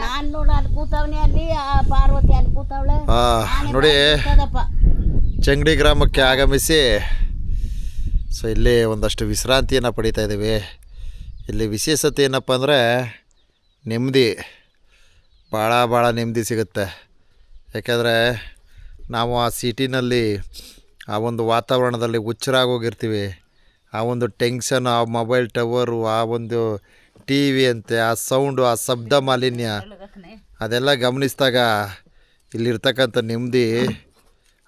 ನಾನು ನೋಡ ಅಲ್ಲಿ ಕೂತವನೆ ಅಲ್ಲಿ ಪಾರ್ವತಿ ಅಲ್ಲಿ ಕೂತವಳೆ ನೋಡಿ ಚಂಗಡಿ ಗ್ರಾಮಕ್ಕೆ ಆಗಮಿಸಿ ಸೊ ಇಲ್ಲಿ ಒಂದಷ್ಟು ವಿಶ್ರಾಂತಿಯನ್ನು ಪಡಿತಾ ಇದ್ದೀವಿ. ಇಲ್ಲಿ ವಿಶೇಷತೆ ಏನಪ್ಪ ಅಂದರೆ ನೆಮ್ಮದಿ, ಭಾಳ ನೆಮ್ಮದಿ ಸಿಗುತ್ತೆ. ಯಾಕೆಂದರೆ ನಾವು ಆ ಸಿಟಿನಲ್ಲಿ ಆ ಒಂದು ವಾತಾವರಣದಲ್ಲಿ ಹುಚ್ಚರಾಗೋಗಿರ್ತೀವಿ. ಆ ಒಂದು ಟೆನ್ಷನ್, ಆ ಮೊಬೈಲ್ ಟವರು, ಆ ಒಂದು ಟಿ ವಿ ಅಂತೆ, ಆ ಸೌಂಡು, ಆ ಶಬ್ದ ಮಾಲಿನ್ಯ ಅದೆಲ್ಲ ಗಮನಿಸಿದಾಗ ಇಲ್ಲಿರ್ತಕ್ಕಂಥ ನೆಮ್ಮದಿ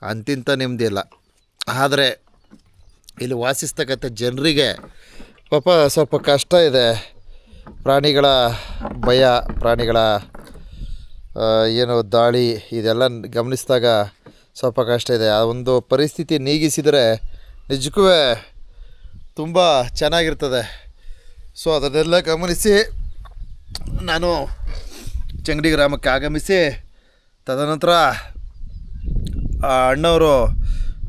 ಅಂತಿಂಥ ನೆಮ್ಮದಿ ಇಲ್ಲ. ಆದರೆ ಇಲ್ಲಿ ವಾಸಿಸ್ತಕ್ಕಂಥ ಜನರಿಗೆ ಪಾಪ ಸ್ವಲ್ಪ ಕಷ್ಟ ಇದೆ. ಪ್ರಾಣಿಗಳ ಭಯ, ಪ್ರಾಣಿಗಳ ಏನು ದಾಳಿ ಇದೆಲ್ಲ ಗಮನಿಸಿದಾಗ ಸ್ವಲ್ಪ ಕಷ್ಟ ಇದೆ. ಆ ಒಂದು ಪರಿಸ್ಥಿತಿ ನೀಗಿಸಿದರೆ ನಿಜಕ್ಕೂ ತುಂಬ ಚೆನ್ನಾಗಿರ್ತದೆ. ಸೊ ಅದನ್ನೆಲ್ಲ ಗಮನಿಸಿ ನಾನು ಚಂಗಡಿ ಗ್ರಾಮಕ್ಕೆ ಆಗಮಿಸಿ ತದನಂತರ ಅಣ್ಣವರು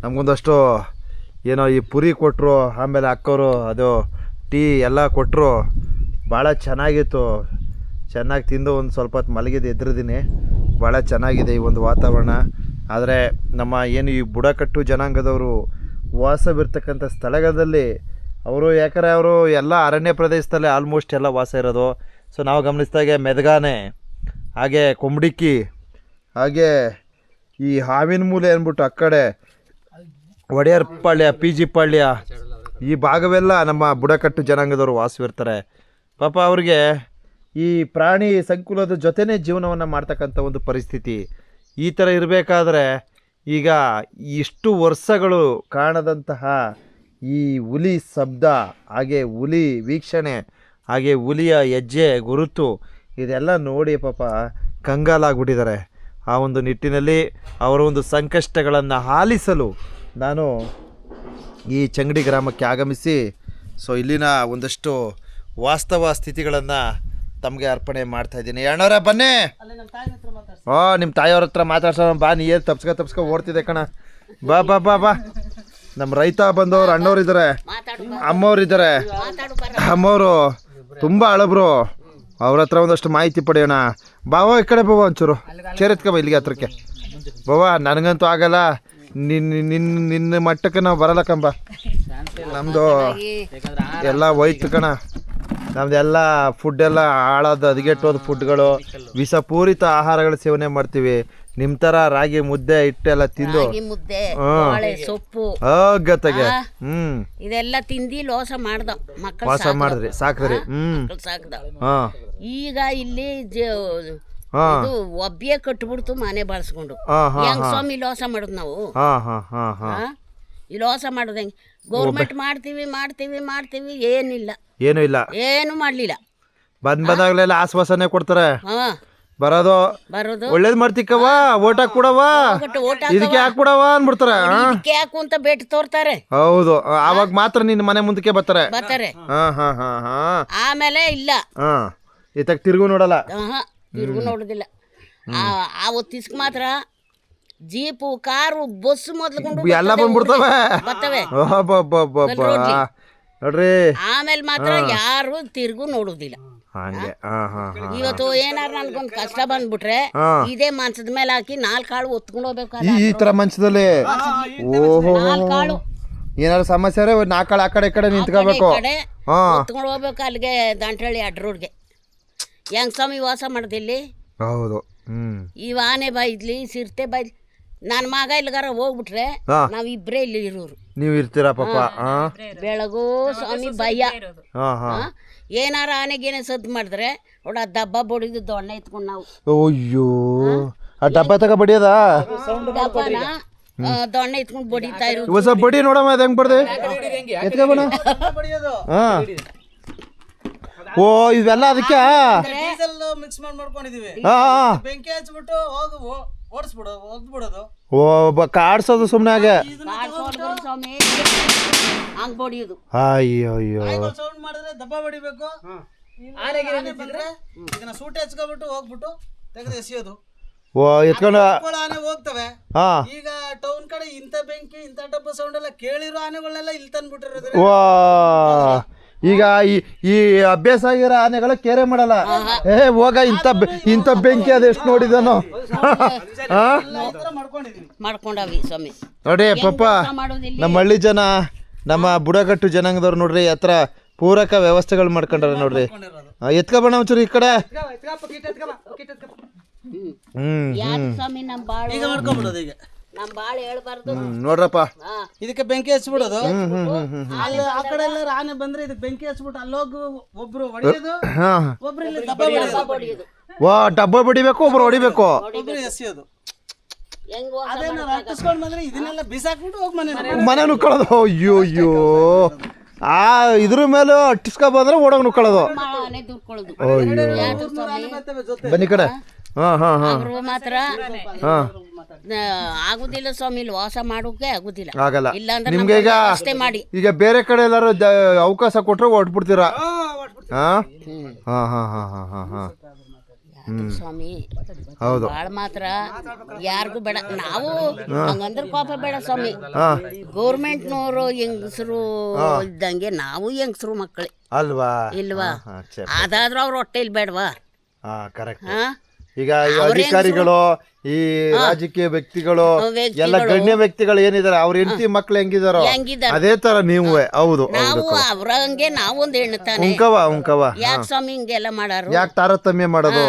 ನಮಗೊಂದಷ್ಟು ಏನೋ ಈ ಪುರಿ ಕೊಟ್ಟರು, ಆಮೇಲೆ ಅಕ್ಕವರು ಅದು ಟೀ ಎಲ್ಲ ಕೊಟ್ಟರು. ಭಾಳ ಚೆನ್ನಾಗಿತ್ತು. ಚೆನ್ನಾಗಿ ತಿಂದು ಒಂದು ಸ್ವಲ್ಪ ಹೊತ್ತು ಮಲಗಿದ್ದು ಎದ್ರಿದ್ದೀನಿ. ಭಾಳ ಚೆನ್ನಾಗಿದೆ ಈ ಒಂದು ವಾತಾವರಣ. ಆದರೆ ನಮ್ಮ ಏನು ಈ ಬುಡಕಟ್ಟು ಜನಾಂಗದವರು ವಾಸವಿರ್ತಕ್ಕಂಥ ಸ್ಥಳಗಳಲ್ಲಿ ಅವರು, ಯಾಕಂದರೆ ಅವರು ಎಲ್ಲ ಅರಣ್ಯ ಪ್ರದೇಶದಲ್ಲೇ ಆಲ್ಮೋಸ್ಟ್ ಎಲ್ಲ ವಾಸ ಇರೋದು. ಸೊ ನಾವು ಗಮನಿಸಿದಾಗೆ ಮೆದಗಾನೆ, ಹಾಗೆ ಕೊಂಬಡಿಕ್ಕಿ, ಹಾಗೆ ಈ ಹಾವಿನ ಮೂಲೆ ಅಂದ್ಬಿಟ್ಟು ಆ ಕಡೆ ಒಡೆಯರ್ ಪಾಳ್ಯ, ಪಿ ಜಿ ಪಾಳ್ಯ, ಈ ಭಾಗವೆಲ್ಲ ನಮ್ಮ ಬುಡಕಟ್ಟು ಜನಾಂಗದವರು ವಾಸವಿರ್ತಾರೆ. ಪಾಪ ಅವ್ರಿಗೆ ಈ ಪ್ರಾಣಿ ಸಂಕುಲದ ಜೊತೆನೇ ಜೀವನವನ್ನು ಮಾಡ್ತಕ್ಕಂಥ ಒಂದು ಪರಿಸ್ಥಿತಿ. ಈ ಥರ ಇರಬೇಕಾದ್ರೆ ಈಗ ಇಷ್ಟು ವರ್ಷಗಳು ಕಾಣದಂತಹ ಈ ಹುಲಿ ಶಬ್ದ, ಹಾಗೆ ಹುಲಿ ವೀಕ್ಷಣೆ, ಹಾಗೆ ಹುಲಿಯ ಹೆಜ್ಜೆ ಗುರುತು ಇದೆಲ್ಲ ನೋಡಿ ಪಾಪ ಕಂಗಾಲಾಗ್ಬಿಟ್ಟಿದ್ದಾರೆ. ಆ ಒಂದು ನಿಟ್ಟಿನಲ್ಲಿ ಅವರ ಒಂದು ಸಂಕಷ್ಟಗಳನ್ನು ಆಲಿಸಲು ನಾನು ಈ ಚಂಗಡಿ ಗ್ರಾಮಕ್ಕೆ ಆಗಮಿಸಿ ಸೊ ಇಲ್ಲಿನ ಒಂದಷ್ಟು ವಾಸ್ತವ ಸ್ಥಿತಿಗಳನ್ನು ತಮಗೆ ಅರ್ಪಣೆ ಮಾಡ್ತಾಯಿದ್ದೀನಿ. ಅಣ್ಣವ್ರ ಬನ್ನಿ. ನಿಮ್ಮ ತಾಯಿಯವ್ರ ಹತ್ರ ಮಾತಾಡ್ಸೋಣ ಬಾ. ನೀ ಏನು ತಪ್ಸ್ಕೊ ಓಡ್ತಿದ್ದೆ ಕಣ. ಬಾ ಬಾ ಬಾ ಬಾ. ನಮ್ಮ ರೈತ ಬಂದವರು ಅಣ್ಣವ್ರಿದ್ದಾರೆ, ಅಮ್ಮವ್ರಿದ್ದಾರೆ. ಅಮ್ಮವರು ತುಂಬ ಹಳಬ್ರು. ಅವ್ರ ಹತ್ರ ಒಂದಷ್ಟು ಮಾಹಿತಿ ಪಡೆಯೋಣ. ಬಾವ ಈ ಕಡೆ ಬಾವ, ಒಂಚೂರು ಚೇರೆತ್ಕೊ ಇಲ್ಲಿಗೆ ಹತ್ರಕ್ಕೆ ಬಾವ. ನನಗಂತೂ ಆಗಲ್ಲ, ನಿನ್ನ ಮಟ್ಟಕ್ಕೆ ನಾವು ಬರಲ್ಲ ಕಂಬ. ನಮ್ಮದು ಎಲ್ಲ ಹೋಯ್ತು ಕಣ. ನಮ್ಮದೆಲ್ಲ ಫುಡ್ಡೆಲ್ಲ ಹಾಳಾದ ಹದಗೆಟ್ಟೋದು ಫುಡ್ಗಳು, ವಿಷಪೂರಿತ ಆಹಾರಗಳ ಸೇವನೆ ಮಾಡ್ತೀವಿ. ನಿಮ್ಮ ಥರ ರಾಗಿ ಮುದ್ದೆ ಹಿಟ್ಟೆಲ್ಲ ತಿಂದು ಸೊಪ್ಪು ಗತ್ತಗೆ ಇದೆಲ್ಲ ತಿಂದು ಲೋಸ ಮಾಡ್ದ ಮಕ್ಕಳು, ವಾಸ ಮಾಡಿದ್ರಿ, ಸಾಕ್ದ್ರಿ. ಸಾಕ್ದ. ಈಗ ಇಲ್ಲಿ ಒಬ್ಬಿಗೆ ಕಟ್ಬಿಡ್ತು ಮನೆ ಬಳಸ್ಕೊಂಡು. ಹೆಂಗ್ ಸ್ವಾಮಿ ಲೋಸ ಮಾಡುದು ನಾವು? ಈ ಲೋಸ ಮಾಡೋದು ಹೆಂಗೆ? ಗೌರ್ಮೆಂಟ್ ಮಾಡ್ತೀವಿ ಏನಿಲ್ಲ, ಏನು ಮಾಡ್ಲಿಲ್ಲ. ಬಂದಾಗಲೆಲ್ಲ ಆಶ್ವಾಸನೆ ಕೊಡ್ತಾರೆ. ಬರೋದು ಒಳ್ಳೇದ್ ಮಾಡ್ತಿಕ್ಕವ, ಓಟ್ ಹಾಕ್ಬಿಡವ, ಇದಕ್ಕೆ ಹಾಕ್ಬಿಡವ ಅನ್ಬಿಡ್ತಾರೆ. ಯಾಕು ಅಂತ ಭೇಟಿ ತೋರ್ತಾರೆ. ಹೌದು, ಅವಾಗ ಮಾತ್ರ ನಿನ್ನ ಮನೆ ಮುಂದಕ್ಕೆ ಬರ್ತಾರೆ. ಆಮೇಲೆ ಇಲ್ಲ, ಇತ್ತಾಗ ತಿರುಗು ನೋಡಲ್ಲ, ತಿರುಗು ನೋಡುದಿಲ್ಲ. ಅವತ್ತು ಇಸ್ಕ್ ಮಾತ್ರ ಜೀಪು, ಕಾರು, ಬಸ್ ಮೊದ್ಲುಕೊಂಡು ಎಲ್ಲ ಬಂದ್ಬಿಡ್ತವೆ. ನೋಡ್ರಿ, ಆಮೇಲೆ ಮಾತ್ರ ಯಾರು ತಿರುಗು ನೋಡುದಿಲ್ಲ. ಇವತ್ತು ಏನಾರು ನನ್ಗೊಂದು ಕಷ್ಟ ಬಂದ್ಬಿಟ್ರೆ ಇದೇ ಮಂಚದ ಮೇಲೆ ಹಾಕಿ 4 ಕಾಳು ಒತ್ಕೊಂಡು ಹೋಗ್ಬೇಕು. ಈ ತರ ಮಂಚದಲ್ಲಿ ಕಾಳು ಏನಾದ್ರು ಸಮಸ್ಯೆ 4 ಕಾಳು ಆ ಕಡೆ ಈ ಕಡೆ ನಿಂತ್ಕೋಬೇಕು, ಒತ್ಕೊಂಡು ಹೋಗ್ಬೇಕು ಅಲ್ಲಿಗೆ ದಂಟಳ್ಳಿ ಅಡ್ರೋಡ್ಗೆ. ಹೆಂಗ್ ಸ್ವಾಮಿ ವಾಸ ಮಾಡ್ದಿಲ್ಲಿ? ಹೌದು. ಈ ಆನೆ ಬೈದ್ಲಿ, ಸಿರ್ತೆ ಬೈದ್ಲಿ. ನನ್ನ ಮಗ ಇಲ್ಲಿಗಾರ ಹೋಗ್ಬಿಟ್ರೆ ನಾವಿಬ್ರೇ ಇಲ್ಲಿ ಇರೋರು. ನೀವು ಇರ್ತೀರಾ ಪಾಪ? ಬೆಳಗೋ ಸ್ವಾಮಿ ಭಯ. ಏನಾರ ಆನೆಗೇನೆ ಸದ್ದು ಮಾಡಿದ್ರೆ ನೋಡ ದಬ್ಬ ಬಡಿದು ದೊಣ್ಣೆ ಎತ್ಕೊಂಡು ನಾವು. ಅಯ್ಯೋ, ಆ ಡಬ್ಬ ತಗ ಬಡಿಯೋದ? ದೊಣ್ಣೆ ಎತ್ಕೊಂಡು ಬಡಿತಾ ಇರೋದು. ಹೊಸ ಬಡಿ ನೋಡಮ್ಮ, ಅದು ಹೆಂಗ್ ಬಡ್ದೆ ಎತ್ಕೊಬಣ. ಓ, ಇವೆಲ್ಲ ಅದಕ್ಕೆ ಮಿಕ್ಸ್ ಮಾಡ್ಕೊಂಡಿದೀವಿ. ಬೆಂಕಿ ಹಚ್ಬಿಟ್ಟು ಓಡಿಸ್ಬಿಡೋದು. ಓ, ಕಾಡ್ಸೋದು ಸುಮ್ಮನೆ ಹಾಗೆ ಹಂಗ್ ಬಡಿಯೋದು. ಅಯ್ಯೋ, ಸೌಂಡ್ ಮಾಡಿದ್ರೆ ದಬ್ಬ ಬಡಿಬೇಕು. ಇದನ್ನ ಸೂಟೆ ಹಚ್ಕೊಬಿಟ್ಟು ಹೋಗ್ಬಿಟ್ಟು ತೆಗೆದು ಎಸೆಯೋದು. ಓ, ಎತ್ಕೊಂಡು ಆನೆ ಹೋಗ್ತವೆ. ಈಗ ಟೌನ್ ಕಡೆ ಇಂಥ ಬೆಂಕಿ, ಇಂಥ ಡಬ್ಬ ಸೌಂಡ್ ಎಲ್ಲ ಕೇಳಿರೋ ಆನೆಗಳನ್ನೆಲ್ಲ ಇಲ್ಲಿ ತಂದ್ಬಿಟ್ಟಿರೋದು. ಓ, ಈಗ ಈ ಅಭ್ಯಾಸ ಆಗಿರೋ ಆನೆಗಳು ಕೇರೆ ಮಾಡಲ್ಲ. ಹೋಗ ಇಂಥ ಬೆಂಕಿ ಅದೆಷ್ಟು ನೋಡಿದನು. ಮಾಡ್ಕೊಂಡವಿ ಸ್ವಾಮಿ. ನೋಡಿ ಪಾಪ ನಮ್ಮ ಹಳ್ಳಿ ಜನ, ನಮ್ಮ ಬುಡಕಟ್ಟು ಜನಾಂಗದವ್ರು ನೋಡ್ರಿ ಹತ್ರ ಪೂರಕ ವ್ಯವಸ್ಥೆಗಳು ಮಾಡ್ಕೊಂಡ್ರೆ ನೋಡ್ರಿ. ಎತ್ಕೊಬಣ್ಣ ಒಂಚೂರು ಈ ಕಡೆ. ಯಾಕೆ ಸ್ವಾಮಿ ನಮ್ಮ ಬಾಳ ಈಗ ಮಾಡ್ಕೊಂಡ್ಬಿಡೋದು. ಈಗ ನಮ್ಮ ಬಾಳ ಹೇಳ್ಬಾರ್ದು. ನೋಡ್ರಪ್ಪ ಇದಕ್ಕೆ ಬೆಂಕಿ ಹಚ್ಬಿಡೋದು. ಅಲ್ಲಿ ಆ ಕಡೆ ಎಲ್ಲ ಆನೆ ಬಂದ್ರೆ ಇದಕ್ಕೆ ಬೆಂಕಿ ಹಚ್ಬಿಟ್ಟು ಅಲ್ಲೋಗಿ ಒಬ್ರು ಹೊಡೆಯೋದು, ಒಬ್ರು ಇಲ್ಲಿ ದಬ್ಬ ಹೊಡಿಯೋದು. ವಾ ಡಬ್ಬ ಬಡಿಬೇಕು, ಒಬ್ರು ಹೊಡಿಬೇಕು, ಒಬ್ರು ಎಸೆಯೋದು. ಹೆಂಗ್ ಅದೇನಾರ ಹತ್ತಿಸ್ಕೊಂಡ್ ಬಂದ್ರೆ ಇದನ್ನೆಲ್ಲ ಬಿಸಾಕ್ಬಿಟ್ಟು ಹೋಗಿ ಮನೆ ನುಕ್ಕಳೋದು. ಅಯ್ಯೋ ಆ ಇದ್ರ ಮೇಲೆ ಅಟ್ಟಿಸ್ಕೊ ಬಂದ್ರೆ ಓಡೋಗಿ ನುಕ್ಕಳೋದು. ಮನೆ ದುಡ್ಕೊಳ್ಳೋದು. ಅಯ್ಯೋ ಜೊತೆ ಬನ್ನಿ ಕಡೆ. ಅವ್ರು ಮಾತ್ರ ಆಗುದಿಲ್ಲ ಸ್ವಾಮಿ, ಇಲ್ಲಿ ವಾಸ ಮಾಡೋಕೆ ಆಗುದಿಲ್ಲ. ಆಗಲ್ಲ. ಇಲ್ಲಾಂದ್ರೆ ನಿಮ್ಗೆ ಈಗ ಅಷ್ಟೇ ಮಾಡಿ. ಈಗ ಬೇರೆ ಕಡೆ ಎಲ್ಲಾರು ಅವಕಾಶ ಕೊಟ್ರೆ ಹೊಟ್ಬಿಡ್ತೀರಾ? ಸ್ವಾಮಿ ಹೌದು. ಬಾಳ ಮಾತ್ರ ಯಾರಿಗೂ ಬೇಡ. ನಾವು ಹಂಗಂದ್ರೆ ಪಾಪ ಬೇಡ ಸ್ವಾಮಿ. ಗೌರ್ಮೆಂಟ್ನವರು ಹೆಂಗಸರು ಇದ್ದಂಗೆ ನಾವು ಹೆಂಗಸರು ಮಕ್ಕಳೇ ಅಲ್ವಾ? ಇಲ್ವಾ? ಅದಾದ್ರೂ ಅವ್ರ ಹೊಟ್ಟೆಲಿ ಬೇಡವಾ? ಕರೆಕ್ಟ್. ಈಗ ಈ ಅಧಿಕಾರಿಗಳು, ಈ ರಾಜಕೀಯ ವ್ಯಕ್ತಿಗಳು, ಎಲ್ಲ ಗಣ್ಯ ವ್ಯಕ್ತಿಗಳು ಏನಿದಾರೆ ಅವ್ರ ಹೆಂಡತಿ ಮಕ್ಳು ಹೆಂಗಿದಾರೋ ಅದೇ ತರ ನೀವು. ಹೌದು, ನಾವು ಅವ್ರಂಗೆ ನಾವೊಂದ್ ಹೆಣ್ಣು ತಾನೆ. ಉಂಕವ ಯಾಕೆ ಸ್ವಾಮಿ ಹಿಂಗೆಲ್ಲ ಮಾಡಾರು? ಯಾಕೆ ತಾರತಮ್ಯ ಮಾಡೋದು?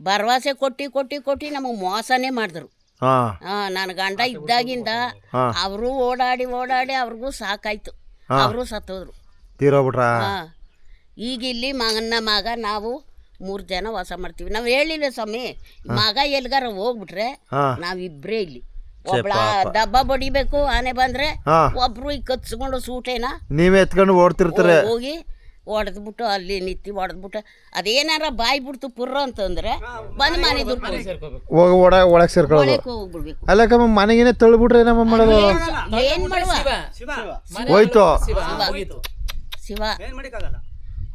ಭರವಸೆ ಕೊಟ್ಟಿ ನಮಗ್ ಮೋಸನೇ ಮಾಡಿದ್ರು. ನನ್ನ ಗಂಡ ಇದ್ದಾಗಿಂದ ಅವರು ಓಡಾಡಿ ಅವ್ರಿಗೂ ಸಾಕಾಯ್ತು. ಅವರು ಸತ್ತೋದ್ರು, ತೀರೋಗ್ಬಿಟ್ರ. ಈಗ ಇಲ್ಲಿ ಮಗ ನಾವು 3 ಜನ ವಾಸ ಮಾಡ್ತೀವಿ. ನಾವ್ ಹೇಳಿಲ್ಲ ಸ್ವಾಮಿ, ಮಗ ಎಲ್ಗಾರ ಹೋಗ್ಬಿಟ್ರೆ ನಾವಿಬ್ರೇ ಇಲ್ಲಿ. ಒಬ್ಳ ಡಬ್ಬ ಬಡಿಬೇಕು, ಆನೆ ಬಂದ್ರೆ ಒಬ್ರು ಈಗ ಕತ್ಸ್ಕೊಂಡು ಸೂಟೇನ ನೀವೇ ಎತ್ಕೊಂಡು ಓಡ್ತಿರ್ತಾರೆ. ಹೋಗಿ ಹೊಡೆದ್ಬಿಟ್ಟು ಅಲ್ಲಿ ನಿತ್ತಿ ಹೊಡೆದ್ಬಿಟ್ಟು ಅದೇನಾರ ಬಾಯಿ ಬಿಡ್ತು ಪುರ್ರ ಅಂತಂದ್ರೆ ಬಂದ್ ಮನೆ ಹೋಗಿ ಒಳಗೆ ಸೇರ್ಕೊಳ್ಳೋದು. ಹೋಗ್ಬಿಡ್ಬೇಕು. ಅಲ್ಲಕ್ಕಮ್ಮ ಮನೆಗೇನೆ ತಳ್ಬಿಟ್ರೆ ನಮ್ಮ ಮಾಡೋದು. ಏನ್ ಮಾಡುವ? ಹೋಯ್ತು ಶಿವ.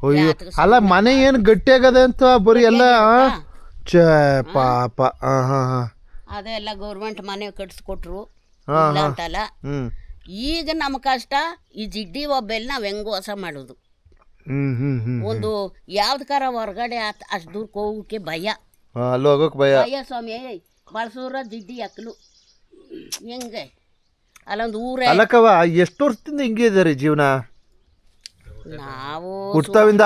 ಅಯ್ಯೋ ಅಲ್ಲ, ಮನೆ ಏನು ಗಟ್ಟಿ ಆಗದೆ ಅಂತ ಬರೀ ಎಲ್ಲ ಪಾಪ. ಅದೆಲ್ಲ ಗೌರ್ಮೆಂಟ್ ಮನೆ ಕಟ್ಸ್ಕೊಟ್ರು ಅಂತಲ್ಲ. ಈಗ ನಮ್ಮ ಕಷ್ಟ ಈ ಜಿಡ್ಡಿ ಒಬ್ಬೆಲ್ಲ ನಾವ್ ಹೆಂಗ್ ವಾಸ ಮಾಡೋದು? ಒಂದು ಯಾವ್ದಕಾರ ಹೊರಗಡೆ ಅಷ್ಟು ದೂರ ಹೋಗಕ್ಕೆ ಭಯ. ಅಲ್ಲಿ ಹೋಗಕ್ ಭಯ ಸ್ವಾಮಿ. ಬಳಸೋರ ಜಿಡ್ಡಿ ಅಕ್ಕಲು ಹೆಂಗೆ ಅಲ್ಲೊಂದು ಊರೇ. ಅಲ್ಲಕ್ಕವ ಎಷ್ಟು ವರ್ಷದಿಂದ ಹಿಂಗೆ ಇದಾರೆ ಜೀವನ? ನಾವು ಹುಟ್ತಾವಿಂದ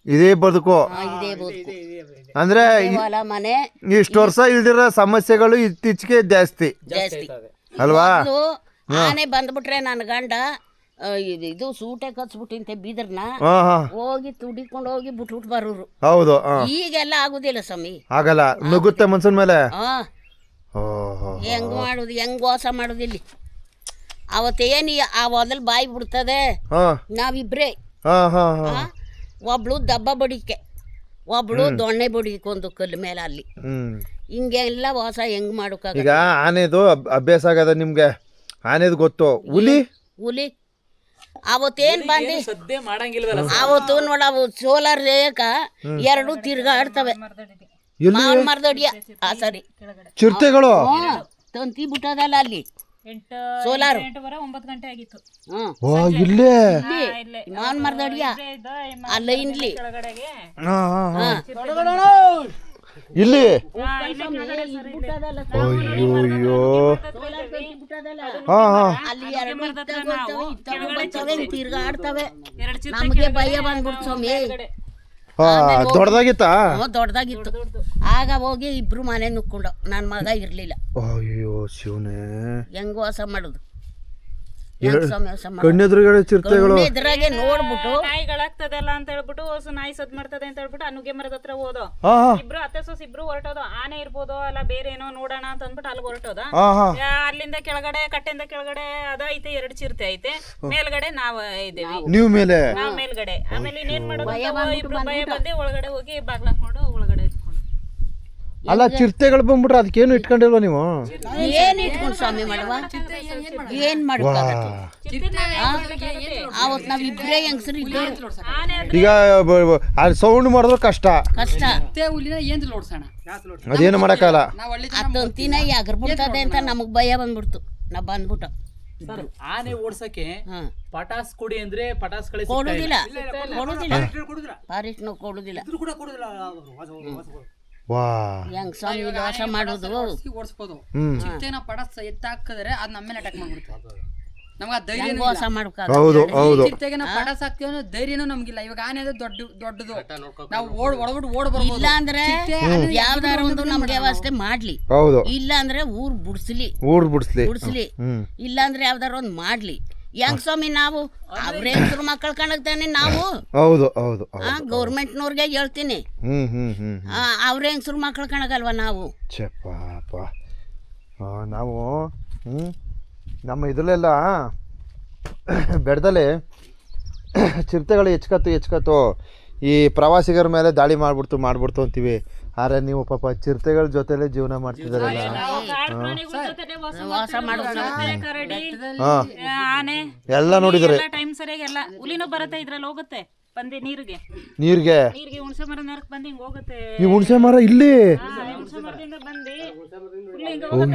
ಇದೇ ಬದುಕು. ಇದೇ ಬದುಕು ಅಂದ್ರೆ ಮನೆ. ಇಷ್ಟು ವರ್ಷ ಇಲ್ದಿರೋ ಸಮಸ್ಯೆಗಳು ಇತ್ತೀಚೆಗೆ ಜಾಸ್ತಿ ಅಲ್ವಾ? ಆನೆ ಬಂದ್ಬಿಟ್ರೆ ನನ್ನ ಗಂಡ ಇದು ಸೂಟೆ ಕಚ್ಬಿಟ್ಟಿಂತೆ ಬೀದರ್ನ ಹೋಗಿ ತುಡಿಕೊಂಡು ಹೋಗಿ ಬಿಟ್ಬಿಟ್ಟು ಬರೋರು. ಹೌದು. ಈಗೆಲ್ಲ ಆಗುದಿಲ್ಲ ಸ್ವಾಮಿ, ಆಗಲ್ಲ. ನುಗ್ಗುತ್ತೆ ಮನ್ಸನ್ ಮೇಲೆ. ಹೆಂಗ್ ಮಾಡುದು, ಹೆಂಗ್ ವಾಸ ಮಾಡುದು ಇಲ್ಲಿ? ಅವತ್ತೇನು ಆ ಹೊಲಲ್ ಬಾಯಿ ಬಿಡ್ತದೆ. ನಾವಿಬ್ರೇ, ಒಬ್ಳು ದಬ್ಬ ಬಡಿಕೆ, ಒಬ್ಳು ದೊಣ್ಣೆ ಬಡಿಕೆ ಒಂದು ಕಲ್ಲು ಮೇಲೆ ಅಲ್ಲಿ. ಹಿಂಗೆಲ್ಲ ವಾಸ ಹೆಂಗ್ ಮಾಡೋಕ್ಕಾಗ? ಈಗ ಆನೆದು ಅಭ್ಯಾಸ ಆಗದ ನಿಮ್ಗೆ, ಆನೆದು ಗೊತ್ತು. ಹುಲಿ ಅವತ್ತೇನ್ ಬಂದಿ ಅವತ್ತು ನೋಡ, ಅವು ಸೋಲಾರ್ ರೇಖ 2 ತಿರ್ಗಾಡ್ತವೆ. ಮರದಡಿಯ ಸರಿ ಚಿರತೆಗಳು ತಂತಿ ಬಿಟ್ಟದಲ್ಲ ಅಲ್ಲಿ ಸೋಲಾರ್ 9 ಗಂಟೆ ಆಗಿತ್ತು. ಇಲ್ಲೇ ಮಾವನ್ ಮರದಡಿಯ ಅಲ್ಲ ಇನ್ಲಿ ಇಲ್ಲಿ. ಅಲ್ಲಿ ತಿರ್ಗಾಡ್ತವೆ. ನಮ್ಗೆ ಭಯ ಬಂದ್ಬಿಡ್ತು ಸ್ವಾಮಿ. ದೊಡ್ಡದಾಗಿತ್ತಾ? ದೊಡ್ಡದಾಗಿತ್ತು. ಆಗ ಹೋಗಿ ಇಬ್ರು ಮನೆ ನುಕ್ಕೊಂಡು, ನನ್ನ ಮಗ ಇರ್ಲಿಲ್ಲ. ಅಯ್ಯೋ ಶಿವನೇ, ಹೆಂಗ್ ವಾಸ ಮಾಡುದು? ಕಣ್ಣೆದುರುಗಡೆ ಚಿರತೆಗಳು ಎದುರಾಗೆ ನೋಡ್ಬಿಟ್ಟು ನಾಯಿಗಳಾಗ್ತದಲ್ಲ ಅಂತ ಹೇಳ್ಬಿಟ್ಟು ನಾಯಿ ಸದ್ ಮಾಡ್ತದೆ ಅಂತ ಹೇಳ್ಬಿಟ್ಟು ಅನುಗೆ ಮರದ ಹತ್ರ ಹೋದೋ. ಇಬ್ರು ಅತ್ತೆ ಸೊಸೆ ಇಬ್ರು ಹೊರಟೋದು. ಆನೆ ಇರ್ಬೋದು ಅಲ್ಲ ಬೇರೆ ಏನೋ ನೋಡೋಣ ಅಂತ ಅಂದ್ಬಿಟ್ಟು ಅಲ್ಲಿ ಹೊರಟೋದ. ಅಲ್ಲಿಂದ ಕೆಳಗಡೆ ಕಟ್ಟೆಯಿಂದ ಕೆಳಗಡೆ ಅದು ಐತೆ 2 ಚಿರತೆ ಐತೆ. ಮೇಲ್ಗಡೆ ನಾವ್ ಇದ್ದೇವೆ, ನೀವು ಮೇಲೆ, ನಾವ್ ಮೇಲ್ಗಡೆ. ಆಮೇಲೆ ಇನ್ನೇನ್ ಮಾಡೋದು, ಇಬ್ರು ಭಯ ಬಂದೆ ಒಳಗಡೆ ಹೋಗಿ ಬಾಗ್ಲ ಹಾಕೊಂಡು ಒಳಗಡೆ ಇದ್ಕೊಂಡು. ಅಲ್ಲ ಚಿರತೆಗಳು ಬಂದ್ಬಿಟ್ರೆ ಅದಕ್ಕೇನು ಇಟ್ಕೊಂಡಿಲ್ವ ನೀವು? ಏನ್ ಇಟ್ಕೊಂಡು ಸ್ವಾಮಿ ಮಾಡುವ? ಏನ್ ಮಾಡ್ಬೇಕಾಗತ್ತೆ? ಅವತ್ ನಾವ್ ಇಬ್ರೇ ಹೆಂಗಸರು ಇದ್ದೇವೆ. ಈಗ ಸೌಂಡ್ ಮಾಡಿದ್ರೆ ಕಷ್ಟ. ಅದೇನು ಮಾಡಕ್ಕಾಗಲ್ಲ. ಆ ತಂತಿನ ಯಾಗ್ರ ಬಿಡ್ತದೆ ಅಂತ ನಮಗ್ ಭಯ ಬಂದ್ಬಿಡ್ತು. ನಾವ್ ಬಂದ್ಬಿಟ್ಟು ಸರ್ ಆನೆ ಓಡ್ಸಕ್ಕೆ ಹಾ. ಪಟಾಸ್ ಕೊಡಿ ಅಂದ್ರೆ ಪಟಾಸ್ ಕೊಡುದಿಲ್ಲ ಫಾರೆಸ್ಟ್ನು ಕೊಡುದಿಲ್ಲ ವಾ ಹೆಂಗ್ ಸ್ವಾಮಿ ವಾಸ ಮಾಡೋದು ಓಡಿಸ್ಬೋದು ಚಿಟ್ಟೆನ ಪಡಸ್ ಎತ್ತಾಕಿದ್ರೆ ಅದ್ ನಮ್ಮ ಮೇಲೆ ಅಟ್ಯಾಕ್ ಮಾಡ್ಬಿಡ್ತೀವಿ ನಮ್ಗೆ ಆ ಧೈರ್ಯ ಹೆಂಗ್ ವಾಸ ಮಾಡ್ಕ ಹೌದು ಹೌದು ಚಿಟ್ಟೆಗೆ ನಾವು ಪಡಸ್ ಹಾಕ್ತೀವಿ ಅನ್ನೋ ಧೈರ್ಯನೂ ನಮ್ಗಿಲ್ಲ. ಇವಾಗ ಆನೆ ಅಂದ್ರೆ ದೊಡ್ಡದು ನಾವು ಹೊಡ್ಬಿಟ್ಟು ಓಡ್ ಬರ್ಬೋದು. ಇಲ್ಲ ಅಂದ್ರೆ ಯಾವ್ದಾರ ಒಂದು ನಮ್ಗೆ ವ್ಯವಸ್ಥೆ ಮಾಡ್ಲಿ, ಹೌದು ಇಲ್ಲ ಅಂದ್ರೆ ಊರ್ ಬಿಡ್ಸ್ಲಿ ಬಿಡಿಸ್ಲಿ ಇಲ್ಲ ಅಂದ್ರೆ ಯಾವ್ದಾರ ಒಂದ್ ಮಾಡ್ಲಿ. ಹೆಂಗ್ ಸ್ವಾಮಿ ನಾವು ಅವ್ರ ಹೆಂಗಸ್ರು ಮಕ್ಕಳು ಕಣಕ್ತಾನೆ ನಾವು ಹೌದು ಹೌದು ಗೌರ್ಮೆಂಟ್ನವ್ರಿಗೆ ಹೇಳ್ತೀನಿ, ಅವ್ರ ಹೆಂಗಸ್ರು ಮಕ್ಕಳು ಕಣಗಲ್ವಾ ನಾವು? ಪಾಪ ನಾವು ನಮ್ಮ ಇದರಲ್ಲೆಲ್ಲ ಬೆಟ್ಟದಲ್ಲಿ ಚಿರತೆಗಳು ಹೆಚ್ಕತ್ತು ಈ ಪ್ರವಾಸಿಗರ ಮೇಲೆ ದಾಳಿ ಮಾಡ್ಬಿಡ್ತು ಅಂತೀವಿ. ಆದ್ರೆ ನೀವು ಪಾಪ ಚಿರತೆಗಳ ಜೊತೆಲೆ ಜೀವನ ಮಾಡ್ತಿದಾರಲ್ಲ. ವಾಸ ಮಾಡೋದು ಆನೆ ಎಲ್ಲ ನೋಡಿದ್ರೆ ಟೈಮ್ ಸರಿಯಾಗಿ ಎಲ್ಲ ಹುಲಿನೂ ಬರುತ್ತೆ ಇದ್ರಲ್ಲಿ ಹೋಗುತ್ತೆ ಬಂದಿ ನೀರಿಗೆ ಹುಣಸೆ ಮರ ನೆರಕ್ ಬಂದು ಹಿಂಗ್ ಹೋಗುತ್ತೆ. ಈ ಹುಣಸೆ ಮರ ಇಲ್ಲಿ ಹುಣಸೆ ಮರದಿಂದ ಬಂದು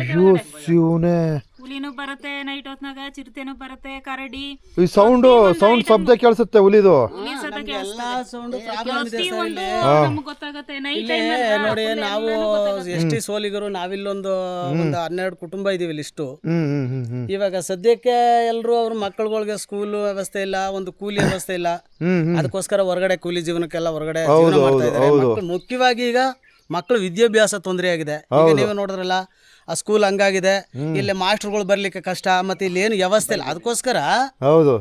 ಅಯ್ಯೋ ಶಿವನೇ, ಹುಲಿನೂ ಬರುತ್ತೆ ನೈಟ್ ಹೊತ್ನಾಗ, ಚಿರತೆನೂ ಬರುತ್ತೆ, ಕರಡಿ, ಈ ಸೌಂಡ್ ಶಬ್ದ ಕೇಳಿಸುತ್ತೆ ಹುಲಿದು. ಹುಲಿ ಸತ ಎಲ್ಲಾ ಸೌಂಡ್ ಪ್ರಾಬ್ಲಮ್ ಇದೆ ಸರ್ ಪ್ರತಿಯೊಂದು ಇಲ್ಲಿ. ನಮ್ಗ್ ಗೊತ್ತಾಗುತ್ತೆ ನೈಟ್ ನೋಡಿ ನಾವು ಎಷ್ಟಿ ಸೋಲಿಗರು ನಾವಿಲ್ಲೊಂದು 12 ಕುಟುಂಬ ಇದೀವಿ ಇಲ್ಲಿಷ್ಟು. ಇವಾಗ ಸದ್ಯಕ್ಕೆ ಎಲ್ರು ಅವ್ರ ಮಕ್ಕಳುಗಳಿಗೆ ಸ್ಕೂಲ್ ವ್ಯವಸ್ಥೆ ಇಲ್ಲ, ಒಂದು ಕೂಲಿ ವ್ಯವಸ್ಥೆ ಇಲ್ಲ. ಅದಕ್ಕೋಸ್ಕರ ಹೊರಗಡೆ ಕೂಲಿ ಜೀವನಕ್ಕೆಲ್ಲ ಹೊರಗಡೆ ಜೀವನ ಮಾಡ್ತಾ ಇದ್ದಾರೆ ಮಕ್ಕಳು. ಮುಖ್ಯವಾಗಿ ಈಗ ಮಕ್ಕಳು ವಿದ್ಯಾಭ್ಯಾಸ ತೊಂದರೆ ಆಗಿದೆ. ಈಗ ನೀವು ನೋಡಿದ್ರಲ್ಲ ಆ ಸ್ಕೂಲ್ ಹಂಗಾಗಿದೆ, ಇಲ್ಲಿ ಮಾಸ್ಟರ್ಗಳು ಬರ್ಲಿಕ್ಕೆ ಕಷ್ಟ, ಮತ್ತೆ ಇಲ್ಲಿ ಏನು ವ್ಯವಸ್ಥೆ ಇಲ್ಲ. ಅದಕ್ಕೋಸ್ಕರ ಹೌದು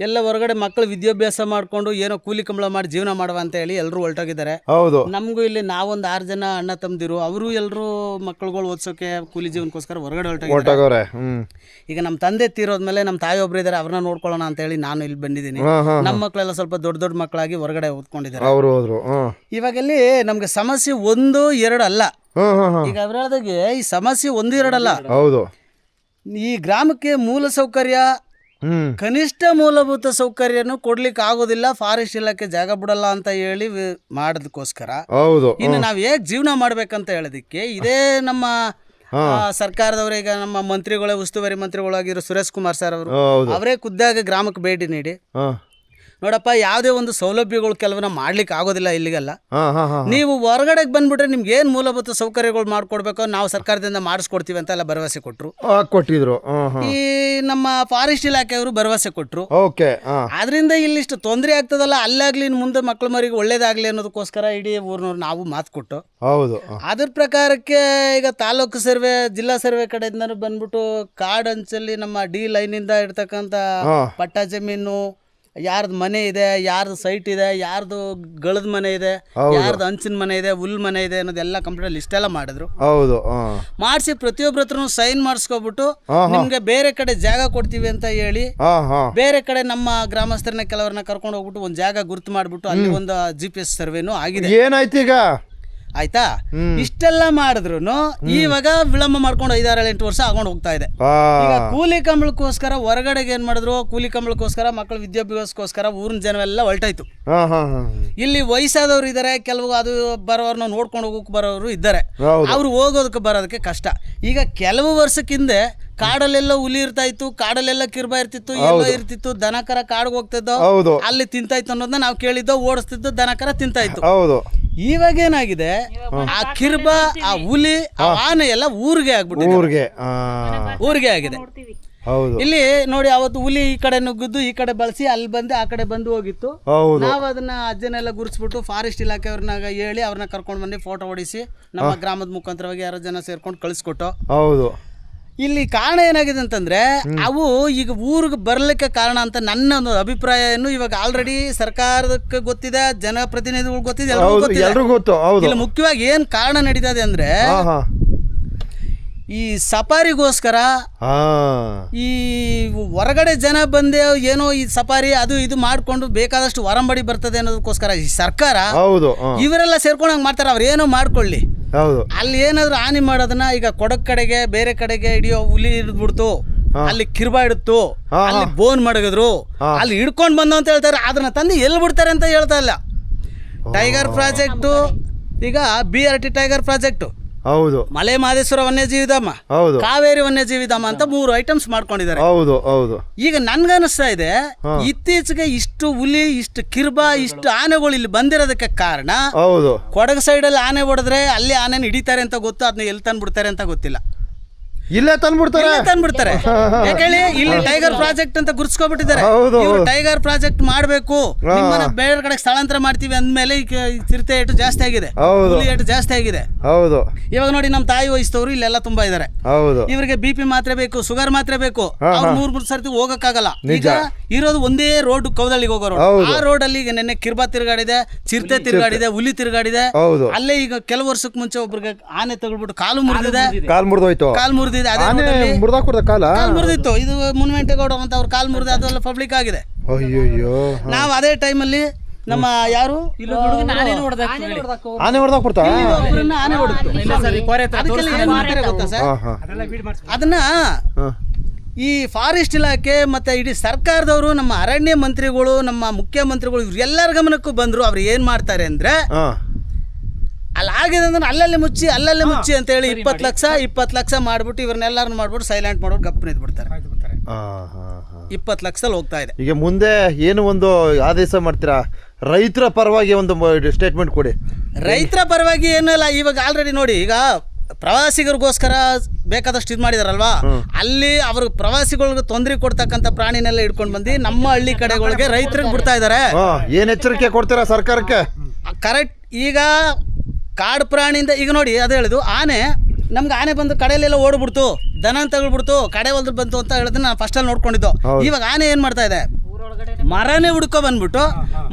ಎಲ್ಲ ಹೊರಗಡೆ ಮಕ್ಕಳು ವಿದ್ಯಾಭ್ಯಾಸ ಮಾಡ್ಕೊಂಡು ಏನೋ ಕೂಲಿ ಕಂಬಳ ಮಾಡಿ ಜೀವನ ಮಾಡುವ ಅಂತ ಹೇಳಿ ಎಲ್ಲರೂ ಹೊರಟೋಗಿದ್ದಾರೆ. ಹೌದು ನಮಗೂ ಇಲ್ಲಿ ನಾವೊಂದು 6 ಜನ ಅಣ್ಣ ತಮ್ಮದಿರು, ಅವರು ಎಲ್ಲರೂ ಮಕ್ಕಳುಗಳು ಓದ್ಸೋಕೆ ಕೂಲಿ ಜೀವನಕ್ಕೋಸ್ಕರ ಹೊರಗಡೆ ಹೊರಟೋಗಿದ್ದಾರೆ. ಈಗ ನಮ್ಮ ತಂದೆ ತೀರೋದ್ಮೇಲೆ ನಮ್ಮ ತಾಯಿ ಒಬ್ರು ಇದ್ದಾರೆ, ಅವ್ರನ್ನ ನೋಡ್ಕೊಳ್ಳೋಣ ಅಂತ ಹೇಳಿ ನಾನು ಇಲ್ಲಿ ಬಂದಿದ್ದೀನಿ. ನಮ್ಮ ಮಕ್ಕಳೆಲ್ಲ ಸ್ವಲ್ಪ ದೊಡ್ಡ ಮಕ್ಕಳಾಗಿ ಹೊರಗಡೆ ಓದ್ಕೊಂಡಿದ್ದಾರೆ. ಇವಾಗ ಇಲ್ಲಿ ನಮ್ಗೆ ಸಮಸ್ಯೆ 1, 2 ಅಲ್ಲ. ಈಗ ಅವ್ರ ಹೇಳ್ದಾಗೆ ಈ ಸಮಸ್ಯೆ 1, 2 ಅಲ್ಲ. ಹೌದು ಈ ಗ್ರಾಮಕ್ಕೆ ಮೂಲ ಸೌಕರ್ಯ, ಕನಿಷ್ಠ ಮೂಲಭೂತ ಸೌಕರ್ಯನು ಕೊಡ್ಲಿಕ್ಕೆ ಆಗೋದಿಲ್ಲ, ಫಾರೆಸ್ಟ್ ಇಲಾಖೆ ಜಾಗ ಬಿಡಲ್ಲ ಅಂತ ಹೇಳಿ ಮಾಡೋದಕ್ಕೋಸ್ಕರ. ಹೌದು ಇನ್ನು ನಾವ್ ಹೇಗ್ ಜೀವನ ಮಾಡ್ಬೇಕಂತ ಹೇಳೋದಕ್ಕೆ ಇದೇ ನಮ್ಮ ಸರ್ಕಾರದವರು, ಈಗ ನಮ್ಮ ಮಂತ್ರಿಗಳೇ, ಉಸ್ತುವಾರಿ ಮಂತ್ರಿಗಳಾಗಿರೋ ಸುರೇಶ್ ಕುಮಾರ್ ಸರ್ ಅವರು, ಅವರೇ ಖುದ್ದಾಗಿ ಗ್ರಾಮಕ್ಕೆ ಭೇಟಿ ನೀಡಿ ನೋಡಪ್ಪ ಯಾವುದೇ ಒಂದು ಸೌಲಭ್ಯಗಳು ಕೆಲವನ್ನ ಮಾಡ್ಲಿಕ್ಕೆ ಆಗೋದಿಲ್ಲ ಇಲ್ಲಿಗೆಲ್ಲ, ನೀವು ಹೊರಗಡೆಗೆ ಬಂದ್ಬಿಟ್ರೆ ನಿಮ್ಗೆ ಏನ್ ಮೂಲಭೂತ ಸೌಕರ್ಯಗಳು ಮಾಡ್ಕೊಡ್ಬೇಕೋ ನಾವು ಸರ್ಕಾರದಿಂದ ಮಾಡಿಸ್ಕೊಡ್ತೀವಿ ಅಂತ ಎಲ್ಲ ಭರವಸೆ ಕೊಟ್ಟಿದ್ರು. ಈ ನಮ್ಮ ಫಾರೆಸ್ಟ್ ಇಲಾಖೆಯವರು ಭರವಸೆ ಕೊಟ್ರು. ಆದ್ರಿಂದ ಇಲ್ಲಿಷ್ಟು ತೊಂದರೆ ಆಗ್ತದಲ್ಲ, ಅಲ್ಲಾಗ್ಲಿ ಮುಂದೆ ಮಕ್ಳ ಮರಿಗೆ ಒಳ್ಳೇದಾಗ್ಲಿ ಅನ್ನೋದಕ್ಕೋಸ್ಕರ ಇಡೀ ಊರ್ನವ್ರು ನಾವು ಮಾತು ಕೊಟ್ಟು ಅದ್ರ ಪ್ರಕಾರಕ್ಕೆ ಈಗ ತಾಲೂಕು ಸರ್ವೆ, ಜಿಲ್ಲಾ ಸರ್ವೆ ಕಡೆಯಿಂದ ಬಂದ್ಬಿಟ್ಟು ಕಾಡ್ ಅಂಚಲ್ಲಿ ನಮ್ಮ ಡಿ ಲೈನಿಂದ ಇರ್ತಕ್ಕಂಥ ಪಟ್ಟ ಜಮೀನು, ಯಾರ್ದು ಮನೆ ಇದೆ, ಯಾರ್ದು ಸೈಟ್ ಇದೆ, ಯಾರ್ದು ಗಳದ ಮನೆ ಇದೆ, ಯಾರ್ದು ಹಂಚಿನ ಮನೆ ಇದೆ, ಹುಲ್ ಮನೆ ಇದೆ ಅನ್ನೋದೆಲ್ಲ ಕಂಪ್ಲೀಟ್ ಲಿಸ್ಟ್ ಎಲ್ಲ ಮಾಡಿದ್ರು. ಮಾಡಿಸಿ ಪ್ರತಿಯೊಬ್ಬರ ಹತ್ರನು ಸೈನ್ ಮಾಡಿಸ್ಕೊಬಿಟ್ಟು ನಿಮ್ಗೆ ಬೇರೆ ಕಡೆ ಜಾಗ ಕೊಡ್ತೀವಿ ಅಂತ ಹೇಳಿ ಬೇರೆ ಕಡೆ ನಮ್ಮ ಗ್ರಾಮಸ್ಥರನ್ನ ಕೆಲವರನ್ನ ಕರ್ಕೊಂಡು ಹೋಗ್ಬಿಟ್ಟು ಒಂದು ಜಾಗ ಗುರುತು ಮಾಡ್ಬಿಟ್ಟು ಅಲ್ಲಿ ಒಂದು GPS ಸರ್ವೆನೂ ಆಗಿದೆ. ಏನಾಯ್ತು ಈಗ ಆಯ್ತಾ? ಇಷ್ಟೆಲ್ಲ ಮಾಡಿದ್ರು ಇವಾಗ ವಿಳಂಬ ಮಾಡ್ಕೊಂಡು 5-6-8 ವರ್ಷ ಆಗೊಂಡು ಹೋಗ್ತಾ ಇದೆ. ಈಗ ಕೂಲಿ ಕಂಬಳಕ್ಕೋಸ್ಕರ ಹೊರಗಡೆಗೆ ಏನ್ ಮಾಡಿದ್ರು, ಕೂಲಿ ಕಂಬಳಕ್ಕೋಸ್ಕರ ಮಕ್ಕಳ ವಿದ್ಯಾಭ್ಯಾಸಕ್ಕೋಸ್ಕರ ಊರಿನ ಜನವೆಲ್ಲ ಹೊರಟಾಯ್ತು. ಇಲ್ಲಿ ವಯಸ್ಸಾದವ್ರು ಇದ್ದಾರೆ, ಕೆಲವು ಅದು ಬರೋರ್ನ ನೋಡ್ಕೊಂಡು ಹೋಗಕ್ಕೆ ಬರೋರು ಇದ್ದಾರೆ, ಅವ್ರು ಹೋಗೋದಕ್ಕೆ ಬರೋದಕ್ಕೆ ಕಷ್ಟ. ಈಗ ಕೆಲವು ವರ್ಷಕ್ಕಿಂದೆ ಕಾಡಲ್ಲೆಲ್ಲ ಹುಲಿ ಇರ್ತಾ ಇತ್ತು, ಕಾಡಲ್ಲೆಲ್ಲ ಕಿರ್ಬ ಇರ್ತಿತ್ತು, ಎಲ್ಲ ಇರ್ತಿತ್ತು, ದನಕರ ಕಾಡ್ಗೆ ಹೋಗ್ತಿದ್ದೋ ಅಲ್ಲಿ ತಿಂತಾಯ್ತು ಅನ್ನೋದನ್ನ ನಾವು ಕೇಳಿದ್ದೋ, ಓಡಿಸ್ತಿದ್ದು ದನಕರ ತಿಂತಾಯ್ತು. ಇವಾಗ ಏನಾಗಿದೆ, ಆ ಕಿರ್ಬ, ಆ ಹುಲಿ, ಆ ಆನೆ ಎಲ್ಲ ಊರಿಗೆ ಆಗ್ಬಿಟ್ಟಿದೆ, ಊರಿಗೆ ಆಗಿದೆ. ಇಲ್ಲಿ ನೋಡಿ, ಅವತ್ತು ಹುಲಿ ಈ ಕಡೆ ನುಗ್ಗಿದ್ದು ಈ ಕಡೆ ಬಳಸಿ ಅಲ್ಲಿ ಬಂದು ಆ ಕಡೆ ಬಂದು ಹೋಗಿತ್ತು. ನಾವು ಅದನ್ನ ಅಜ್ಜನೆಲ್ಲ ಗುರುತಿಸ್ಬಿಟ್ಟು ಫಾರೆಸ್ಟ್ ಇಲಾಖೆಯವ್ರನ್ನ ಹೇಳಿ ಅವ್ರನ್ನ ಕರ್ಕೊಂಡು ಬಂದು ಫೋಟೋ ಹೊಡಿಸಿ ನಮ್ಮ ಗ್ರಾಮದ ಮುಖಾಂತರವಾಗಿ 6 ಜನ ಸೇರ್ಕೊಂಡು ಕಳಿಸ್ಕೊಟ್ಟು. ಇಲ್ಲಿ ಕಾರಣ ಏನಾಗಿದೆ ಅಂತಂದ್ರೆ, ಅವು ಈಗ ಊರಿಗೆ ಬರ್ಲಿಕ್ಕೆ ಕಾರಣ ಅಂತ ನನ್ನ ಒಂದು ಅಭಿಪ್ರಾಯ. ಇವಾಗ ಆಲ್ರೆಡಿ ಸರ್ಕಾರಕ್ಕೆ ಗೊತ್ತಿದೆ, ಜನಪ್ರತಿನಿಧಿಗಳು ಗೊತ್ತಿದೆ, ಎಲ್ಲರಿಗೂ ಗೊತ್ತು. ಇಲ್ಲಿ ಮುಖ್ಯವಾಗಿ ಏನ್ ಕಾರಣ ನಡೀತದೆ ಅಂದ್ರೆ, ಈ ಸಫಾರಿಗೋಸ್ಕರ ಈ ಹೊರಗಡೆ ಜನ ಬಂದೆ ಏನೋ ಈ ಸಫಾರಿ ಅದು ಇದು ಮಾಡ್ಕೊಂಡು ಬೇಕಾದಷ್ಟು ಹೊರಂಬಡಿ ಬರ್ತದೆ ಅನ್ನೋದಕ್ಕೋಸ್ಕರ ಈ ಸರ್ಕಾರ ಇವರೆಲ್ಲ ಸೇರ್ಕೊಂಡು ಹಂಗೆ ಮಾಡ್ತಾರೆ. ಅವ್ರು ಏನೋ ಮಾಡ್ಕೊಳ್ಳಿ, ಅಲ್ಲಿ ಏನಾದ್ರು ಹಾನಿ ಮಾಡೋದನ್ನ ಈಗ ಕೊಡಕ್ ಕಡೆಗೆ ಬೇರೆ ಕಡೆಗೆ ಹಿಡಿಯೋ ಹುಲಿ ಹಿಡಿದ್ಬಿಡ್ತು, ಅಲ್ಲಿ ಕಿರ್ಬಾ ಇಡುತ್ತು, ಅಲ್ಲಿ ಬೋನ್ ಮಡಗಿದ್ರು, ಅಲ್ಲಿ ಹಿಡ್ಕೊಂಡು ಬಂದು ಅಂತ ಹೇಳ್ತಾರೆ. ಅದನ್ನ ತಂದು ಎಲ್ಲಿ ಬಿಡ್ತಾರೆ ಅಂತ ಹೇಳ್ತಾ ಇಲ್ಲ. ಟೈಗರ್ ಪ್ರಾಜೆಕ್ಟು, ಈಗ BRT ಟೈಗರ್ ಪ್ರಾಜೆಕ್ಟು ಹೌದು ಮಲೆ ಮಹದೇಶ್ವರ ವನ್ಯಜೀವಿ ಧಾಮ, ಹೌದು ಕಾವೇರಿ ವನ್ಯಜೀವಿ ಧಾಮ ಅಂತ 3 ಐಟಮ್ಸ್ ಮಾಡ್ಕೊಂಡಿದ್ದಾರೆ. ಹೌದು ಹೌದು ಈಗ ನನ್ಗನ್ನಿಸ್ತಾ ಇದೆ ಇತ್ತೀಚೆಗೆ ಇಷ್ಟು ಹುಲಿ, ಇಷ್ಟು ಕಿರ್ಬ, ಇಷ್ಟು ಆನೆಗಳು ಇಲ್ಲಿ ಬಂದಿರೋದಕ್ಕೆ ಕಾರಣ ಹೌದು. ಕೊಡಗು ಸೈಡಲ್ಲಿ ಆನೆ ಹೊಡೆದ್ರೆ ಅಲ್ಲಿ ಆನೆನ ಹಿಡಿತಾರೆ ಅಂತ ಗೊತ್ತು, ಅದನ್ನ ಎಲ್ಲಿ ತಂದ್ಬಿಡ್ತಾರೆ ಅಂತ ಗೊತ್ತಿಲ್ಲ. ಇಲ್ಲೇ ತಂದ್ಬಿಡ್ತಾರೆ. ಯಾಕೇಳಿ ಇಲ್ಲಿ ಟೈಗರ್ ಪ್ರಾಜೆಕ್ಟ್ ಅಂತ ಗುರ್ಸ್ಕೊಬಿಟ್ಟಿದ್ದಾರೆ. ಟೈಗರ್ ಪ್ರಾಜೆಕ್ಟ್ ಮಾಡಬೇಕು, ನಿಮ್ಮನ್ನ ಬೇರೆ ಕಡೆ ಸ್ಥಳಾಂತರ ಮಾಡ್ತೀವಿ ಅಂದ್ಮೇಲೆ ಈಗ ಚಿರತೆ ಏಟು ಜಾಸ್ತಿ ಆಗಿದೆ, ಹುಲಿ ಏಟು ಜಾಸ್ತಿ ಆಗಿದೆ. ಹೌದು. ಇವಾಗ ನೋಡಿ ನಮ್ಮ ತಾಯಿ ವಯಸ್ಸದವರು ಇಲ್ಲೆಲ್ಲ ತುಂಬಾ ಇದಾರೆ. ಹೌದು. ಇವರಿಗೆ BP ಮಾತ್ರೆ ಬೇಕು, ಶುಗರ್ ಮಾತ್ರೆ ಬೇಕು, ಅವ್ರು 3 ಸರ್ತಿ ಹೋಗಕ್ಕಾಗಲ್ಲ. ಈಗ ಇರೋದು ಒಂದೇ ರೋಡ್, ಕೌದಳ್ಳಿಗೆ ಹೋಗೋ ರೋಡ್. ಆ ರೋಡ್ ಅಲ್ಲಿ ಈಗ ನೆನ್ನೆ ಕಿರ್ಬಾ ತಿರುಗಾಡಿದೆ, ಚಿರತೆ ತಿರುಗಾಡಿದೆ, ಹುಲಿ ತಿರುಗಾಡಿದೆ. ಅಲ್ಲೇ ಈಗ ಕೆಲವು ವರ್ಷಕ್ಕೆ ಮುಂಚೆ ಒಬ್ರಿಗೆ ಆನೆ ತಗೊಳ್ಬಿಟ್ಟು ಕಾಲು ಮುರಿದಿದೆ, ಕಾಲು ಮುರಿದಿದೆ. ಅದೇ ಕಾಲು ಮುರಿದಿತ್ತು. ಇದು ಮುನ್ವೆಂಟೇಗೌಡ ಅಂತ ಅವ್ರ ಕಾಲು ಮುರಿದ, ಅದೆಲ್ಲ ಪಬ್ಲಿಕ್ ಆಗಿದೆ. ನಾವು ಅದೇ ಟೈಮಲ್ಲಿ ನಮ್ಮ ಯಾರು ಆನೆ ಹೊಡೆದಾಕ್ ಬಿಡ್ತಾ ಗೊತ್ತಾ ಸರ್, ಅದನ್ನ ಈ ಫಾರೆಸ್ಟ್ ಇಲಾಖೆ ಮತ್ತೆ ಇಡೀ ಸರ್ಕಾರದವರು, ನಮ್ಮ ಅರಣ್ಯ ಮಂತ್ರಿಗಳು, ನಮ್ಮ ಮುಖ್ಯಮಂತ್ರಿಗಳು, ಇವ್ರು ಎಲ್ಲರ ಗಮನಕ್ಕೂ ಬಂದ್ರು. ಅವ್ರು ಏನ್ ಮಾಡ್ತಾರೆ ಅಂದ್ರೆ ಅಲ್ಲಿ ಆಗಿದೆ ಅಂದ್ರೆ ಅಲ್ಲಲ್ಲೇ ಮುಚ್ಚಿ ಅಂತ ಹೇಳಿ 20 ಲಕ್ಷ ಮಾಡ್ಬಿಟ್ಟು ಇವ್ರನ್ನೆಲ್ಲರನ್ನು ಮಾಡ್ಬಿಟ್ಟು ಸೈಲೆಂಟ್ ಮಾಡ್ಬಿಟ್ಟು ಗಪ್ ನಿಂತ್ಬಿಡ್ತಾರೆ. 20 ಲಕ್ಷದಲ್ಲಿ ಹೋಗ್ತಾ ಇದೆ. ಈಗ ಮುಂದೆ ಏನು ಒಂದು ಆದೇಶ ಮಾಡ್ತೀರಾ? ರೈತರ ಪರವಾಗಿ ಒಂದು ಸ್ಟೇಟ್ಮೆಂಟ್ ಕೊಡಿ. ರೈತರ ಪರವಾಗಿ ಏನೂ ಇಲ್ಲ. ಇವಾಗ ಆಲ್ರೆಡಿ ನೋಡಿ, ಈಗ ಪ್ರವಾಸಿಗರಿಗೋಸ್ಕರ ಬೇಕಾದಷ್ಟು ಇದು ಮಾಡಿದಾರಲ್ವಾ, ಅಲ್ಲಿ ಅವ್ರ ಪ್ರವಾಸಿಗಳಿಗೆ ತೊಂದರೆ ಕೊಡ್ತಕ್ಕಂಥ ಪ್ರಾಣಿನೆಲ್ಲ ಹಿಡ್ಕೊಂಡು ಬಂದು ನಮ್ಮ ಹಳ್ಳಿ ಕಡೆಗಳಿಗೆ ರೈತರಿಗೆ ಬಿಡ್ತಾ ಇದ್ದಾರೆ. ಏನ್ ಎಚ್ಚರಿಕೆ ಕೊಡ್ತೀರಾ ಸರ್ಕಾರಕ್ಕೆ? ಕರೆಕ್ಟ್. ಈಗ ಕಾಡು ಪ್ರಾಣಿಯಿಂದ ಈಗ ನೋಡಿ, ಅದು ಹೇಳಿದು ನಮ್ಗೆ ಆನೆ ಬಂದು ಕಡೆಯಲ್ಲೆಲ್ಲ ಓಡ್ಬಿಡ್ತು, ದನ ತಗೊಳ್ಬಿಡ್ತು, ಕಡೆ ಹೊಲ್ದು ಬಂತು ಅಂತ ಹೇಳಿದ್ರೆ ನಾನು ಫಸ್ಟಲ್ಲಿ ನೋಡ್ಕೊಂಡಿದ್ದು. ಇವಾಗ ಆನೆ ಏನು ಮಾಡ್ತಾ ಇದೆ, ಮರನೇ ಹುಡ್ಕೊ ಬಂದ್ಬಿಟ್ಟು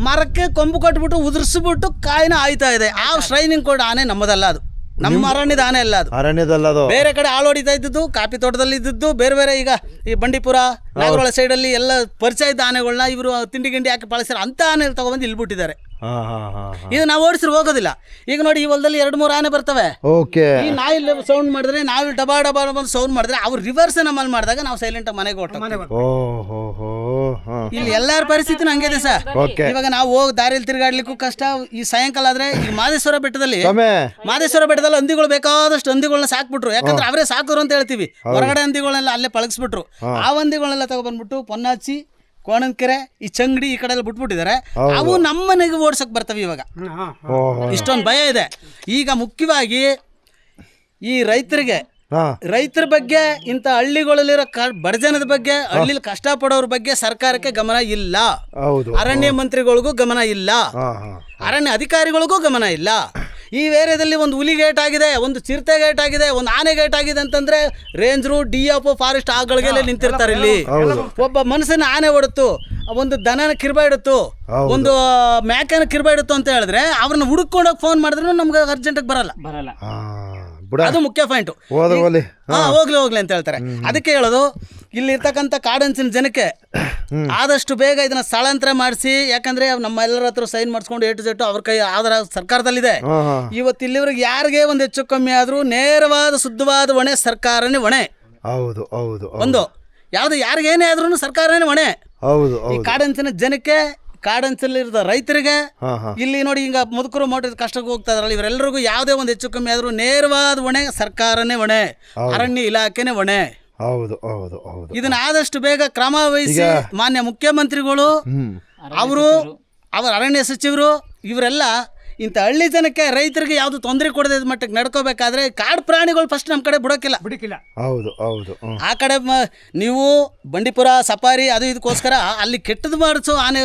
ಮರಕ್ಕೆ ಕೊಂಬು ಕೊಟ್ಬಿಟ್ಟು ಉದುರಿಸ್ಬಿಟ್ಟು ಕಾಯಿನ ಆಯ್ತಾ ಇದೆ. ಆ ಟ್ರೈನಿಂಗ್ ಕೊಡ ಆನೆ ನಮ್ಮದಲ್ಲ, ಅದು ನಮ್ಮ ಅರಣ್ಯದ ಆನೆ ಅಲ್ಲ, ಅದು ಬೇರೆ ಕಡೆ ಆಳು ಹೊಡಿತಾ ಇದ್ದದ್ದು, ಕಾಫಿ ತೋಟದಲ್ಲಿ ಇದ್ದದ್ದು ಬೇರೆ. ಈಗ ಈ ಬಂಡೀಪುರ, ನಾಗರೋಳ ಸೈಡಲ್ಲಿ ಎಲ್ಲ ಪರಿಚಯ ಇದ್ದ ಆನೆಗಳನ್ನ ಇವರು ತಿಂಡಿ ಗಿಂಡಿ ಹಾಕಿ ಪಾಲಿಸ್ತಾರೆ. ಅಂತ ಆನೆ ತಗೊಬಂದು ಇಲ್ಲಿ ಬಿಟ್ಟಿದ್ದಾರೆ. ಇದು ನಾವು ಓಡಿಸಿರು ಹೋಗೋದಿಲ್ಲ. ಈಗ ನೋಡಿ, ಈ ಹೊಲದಲ್ಲಿ 2-3 ಆನೆ ಬರ್ತವೆ. ಈ ನಾಯಿ ಸೌಂಡ್ ಮಾಡಿದ್ರೆ, ನಾವು ಡಬಾ ಬಂದು ಸೌಂಡ್ ಮಾಡಿದ್ರೆ, ಅವ್ರು ರಿವರ್ಸ್ ನಮ್ಮಲ್ಲಿ ಮಾಡಿದಾಗ ನಾವು ಸೈಲೆಂಟ್ ಮನೆಗೆ ಇಲ್ಲಿ ಎಲ್ಲರ ಪರಿಸ್ಥಿತಿ ಹಂಗಿದೆ ಸರ್. ಇವಾಗ ನಾವು ಹೋಗಿ ದಾರಿಯಲ್ಲಿ ತಿರುಗಾಡ್ಲಿಕ್ಕೂ ಕಷ್ಟ. ಈ ಸಾಯಂಕಾಲ ಆದ್ರೆ ಈ ಮಾದೇಶ್ವರ ಬೆಟ್ಟದಲ್ಲಿ ಹಂದಿಗಳು ಬೇಕಾದಷ್ಟು ಹಂದಿಗಳನ್ನ ಸಾಕ್ಬಿಟ್ರು. ಯಾಕಂದ್ರೆ ಅವರೇ ಸಾಕೋರು ಅಂತ ಹೇಳ್ತೀವಿ. ಹೊರಗಡೆ ಹಂದಿಗಳನ್ನೆಲ್ಲ ಅಲ್ಲೇ ಪಳಗಿಸ್ಬಿಟ್ರು. ಆ ಹಂದಿಗಳನ್ನೆಲ್ಲ ತಗೊಬಂದ್ಬಿಟ್ಟು ಪೊನ್ನಾಚಿ, ಕೋಣಂಕೆರೆ, ಈ ಚಂಗಡಿ ಈ ಕಡೆ ಎಲ್ಲ ಬಿಟ್ಬಿಟ್ಟಿದ್ದಾರೆ. ಅವು ನಮ್ಮ ಮನೆಗೆ ಓಡ್ಸಕ್ ಬರ್ತವೆ. ಇವಾಗ ಇಷ್ಟೊಂದು ಭಯ ಇದೆ. ಈಗ ಮುಖ್ಯವಾಗಿ ಈ ರೈತರ ಬಗ್ಗೆ, ಇಂಥ ಹಳ್ಳಿಗಳಲ್ಲಿರೋ ಬಡಜನದ ಬಗ್ಗೆ, ಹಳ್ಳಿಲಿ ಕಷ್ಟಪಡೋರ ಬಗ್ಗೆ ಸರ್ಕಾರಕ್ಕೆ ಗಮನ ಇಲ್ಲ. ಅರಣ್ಯ ಮಂತ್ರಿಗಳಿಗೂ ಗಮನ ಇಲ್ಲ, ಅರಣ್ಯ ಅಧಿಕಾರಿಗಳಿಗೂ ಗಮನ ಇಲ್ಲ. ಈ ಏರಿಯಾದಲ್ಲಿ ಒಂದು ಹುಲಿ ಗೇಟ್ ಆಗಿದೆ, ಒಂದು ಚಿರತೆ ಗೇಟ್ ಆಗಿದೆ, ಒಂದು ಆನೆ ಗೇಟ್ ಆಗಿದೆ ಅಂತಂದ್ರೆ ರೇಂಜರು, DF, ಫಾರೆಸ್ಟ್ ಆಗಳಿಗೆ ನಿಂತಿರ್ತಾರೆ. ಇಲ್ಲಿ ಒಬ್ಬ ಮನುಷ್ಯನ ಆನೆ ಹೊಡುತ್ತು, ಒಂದು ದನನ ಕಿರ್ಬ ಇಡುತ್ತು, ಒಂದು ಮ್ಯಾಕನ ಕಿರ್ಬ ಇಡುತ್ತು ಅಂತ ಹೇಳಿದ್ರೆ ಅವ್ರನ್ನ ಹುಡುಕೊಂಡೋಗಿ ಫೋನ್ ಮಾಡಿದ್ರು ನಮ್ಗೆ ಅರ್ಜೆಂಟಾಗಿ ಬರಲ್ಲ. ಅದು ಮುಖ್ಯ ಪಾಯಿಂಟ್. ಹೋಗ್ಲಿ ಅಂತ ಹೇಳ್ತಾರೆ. ಅದಕ್ಕೆ ಹೇಳೋದು, ಇಲ್ಲಿರ್ತಕ್ಕಂಥ ಕಾಡಂಚಿನ ಜನಕ್ಕೆ ಆದಷ್ಟು ಬೇಗ ಇದನ್ನ ಸ್ಥಳಾಂತರ ಮಾಡಿಸಿ. ಯಾಕಂದ್ರೆ ನಮ್ಮ ಎಲ್ಲರ ಹತ್ರ ಸೈನ್ ಮಾಡಿಸ್ಕೊಂಡು A to Z ಅವ್ರ ಕೈ ಆಧಾರ ಸರ್ಕಾರದಲ್ಲಿದೆ. ಇವತ್ತು ಇಲ್ಲಿವರೆಗೆ ಯಾರಿಗೆ ಒಂದು ಹೆಚ್ಚು ಕಮ್ಮಿ ಆದ್ರೂ ನೇರವಾದ ಶುದ್ಧವಾದ ಹೊಣೆ ಸರ್ಕಾರನೇ ಹೊಣೆ. ಒಂದು ಯಾವ್ದು ಯಾರಿಗೇನೇ ಆದ್ರೂ ಸರ್ಕಾರನೇ ಹೊಣೆ. ಈ ಕಾಡಂಚಿನ ಜನಕ್ಕೆ, ಕಾಡಂಚಲ್ಲಿರೋ ರೈತರಿಗೆ, ಇಲ್ಲಿ ನೋಡಿ ಈಗ ಮುದುಕರು ಮೋಟರ್ ಕಷ್ಟಕ್ಕೆ ಹೋಗ್ತಾ ಇದ್ರಲ್ಲ, ಇವರೆಲ್ಲರಿಗೂ ಯಾವುದೇ ಒಂದು ಹೆಚ್ಚು ಕಮ್ಮಿ ಆದ್ರೂ ನೇರವಾದ ಹೊಣೆ ಸರ್ಕಾರನೇ ಹೊಣೆ, ಅರಣ್ಯ ಇಲಾಖೆನೇ ಹೊಣೆ. ಇದನ್ನ ಆದಷ್ಟು ಬೇಗ ಕ್ರಮ ವಹಿಸಿ ಮಾನ್ಯ ಮುಖ್ಯಮಂತ್ರಿಗಳು, ಅವರ ಅರಣ್ಯ ಸಚಿವರು, ಇವರೆಲ್ಲ ಇಂಥ ಹಳ್ಳಿ ಜನಕ್ಕೆ, ರೈತರಿಗೆ ಯಾವ್ದು ತೊಂದರೆ ಕೊಡದೆ ಮಟ್ಟಕ್ಕೆ ನಡ್ಕೋಬೇಕಾದ್ರೆ ಕಾಡು ಪ್ರಾಣಿಗಳು ಫಸ್ಟ್ ನಮ್ಮ ಕಡೆ ಬಿಡೋಕಿಲ್ಲ. ಆ ಕಡೆ ನೀವು ಬಂಡೀಪುರ ಸಫಾರಿ ಅದು ಇದಕ್ಕೋಸ್ಕರ ಅಲ್ಲಿ ಕೆಟ್ಟದ್ದು ಮಾಡಿಸೋ ಆನೆ,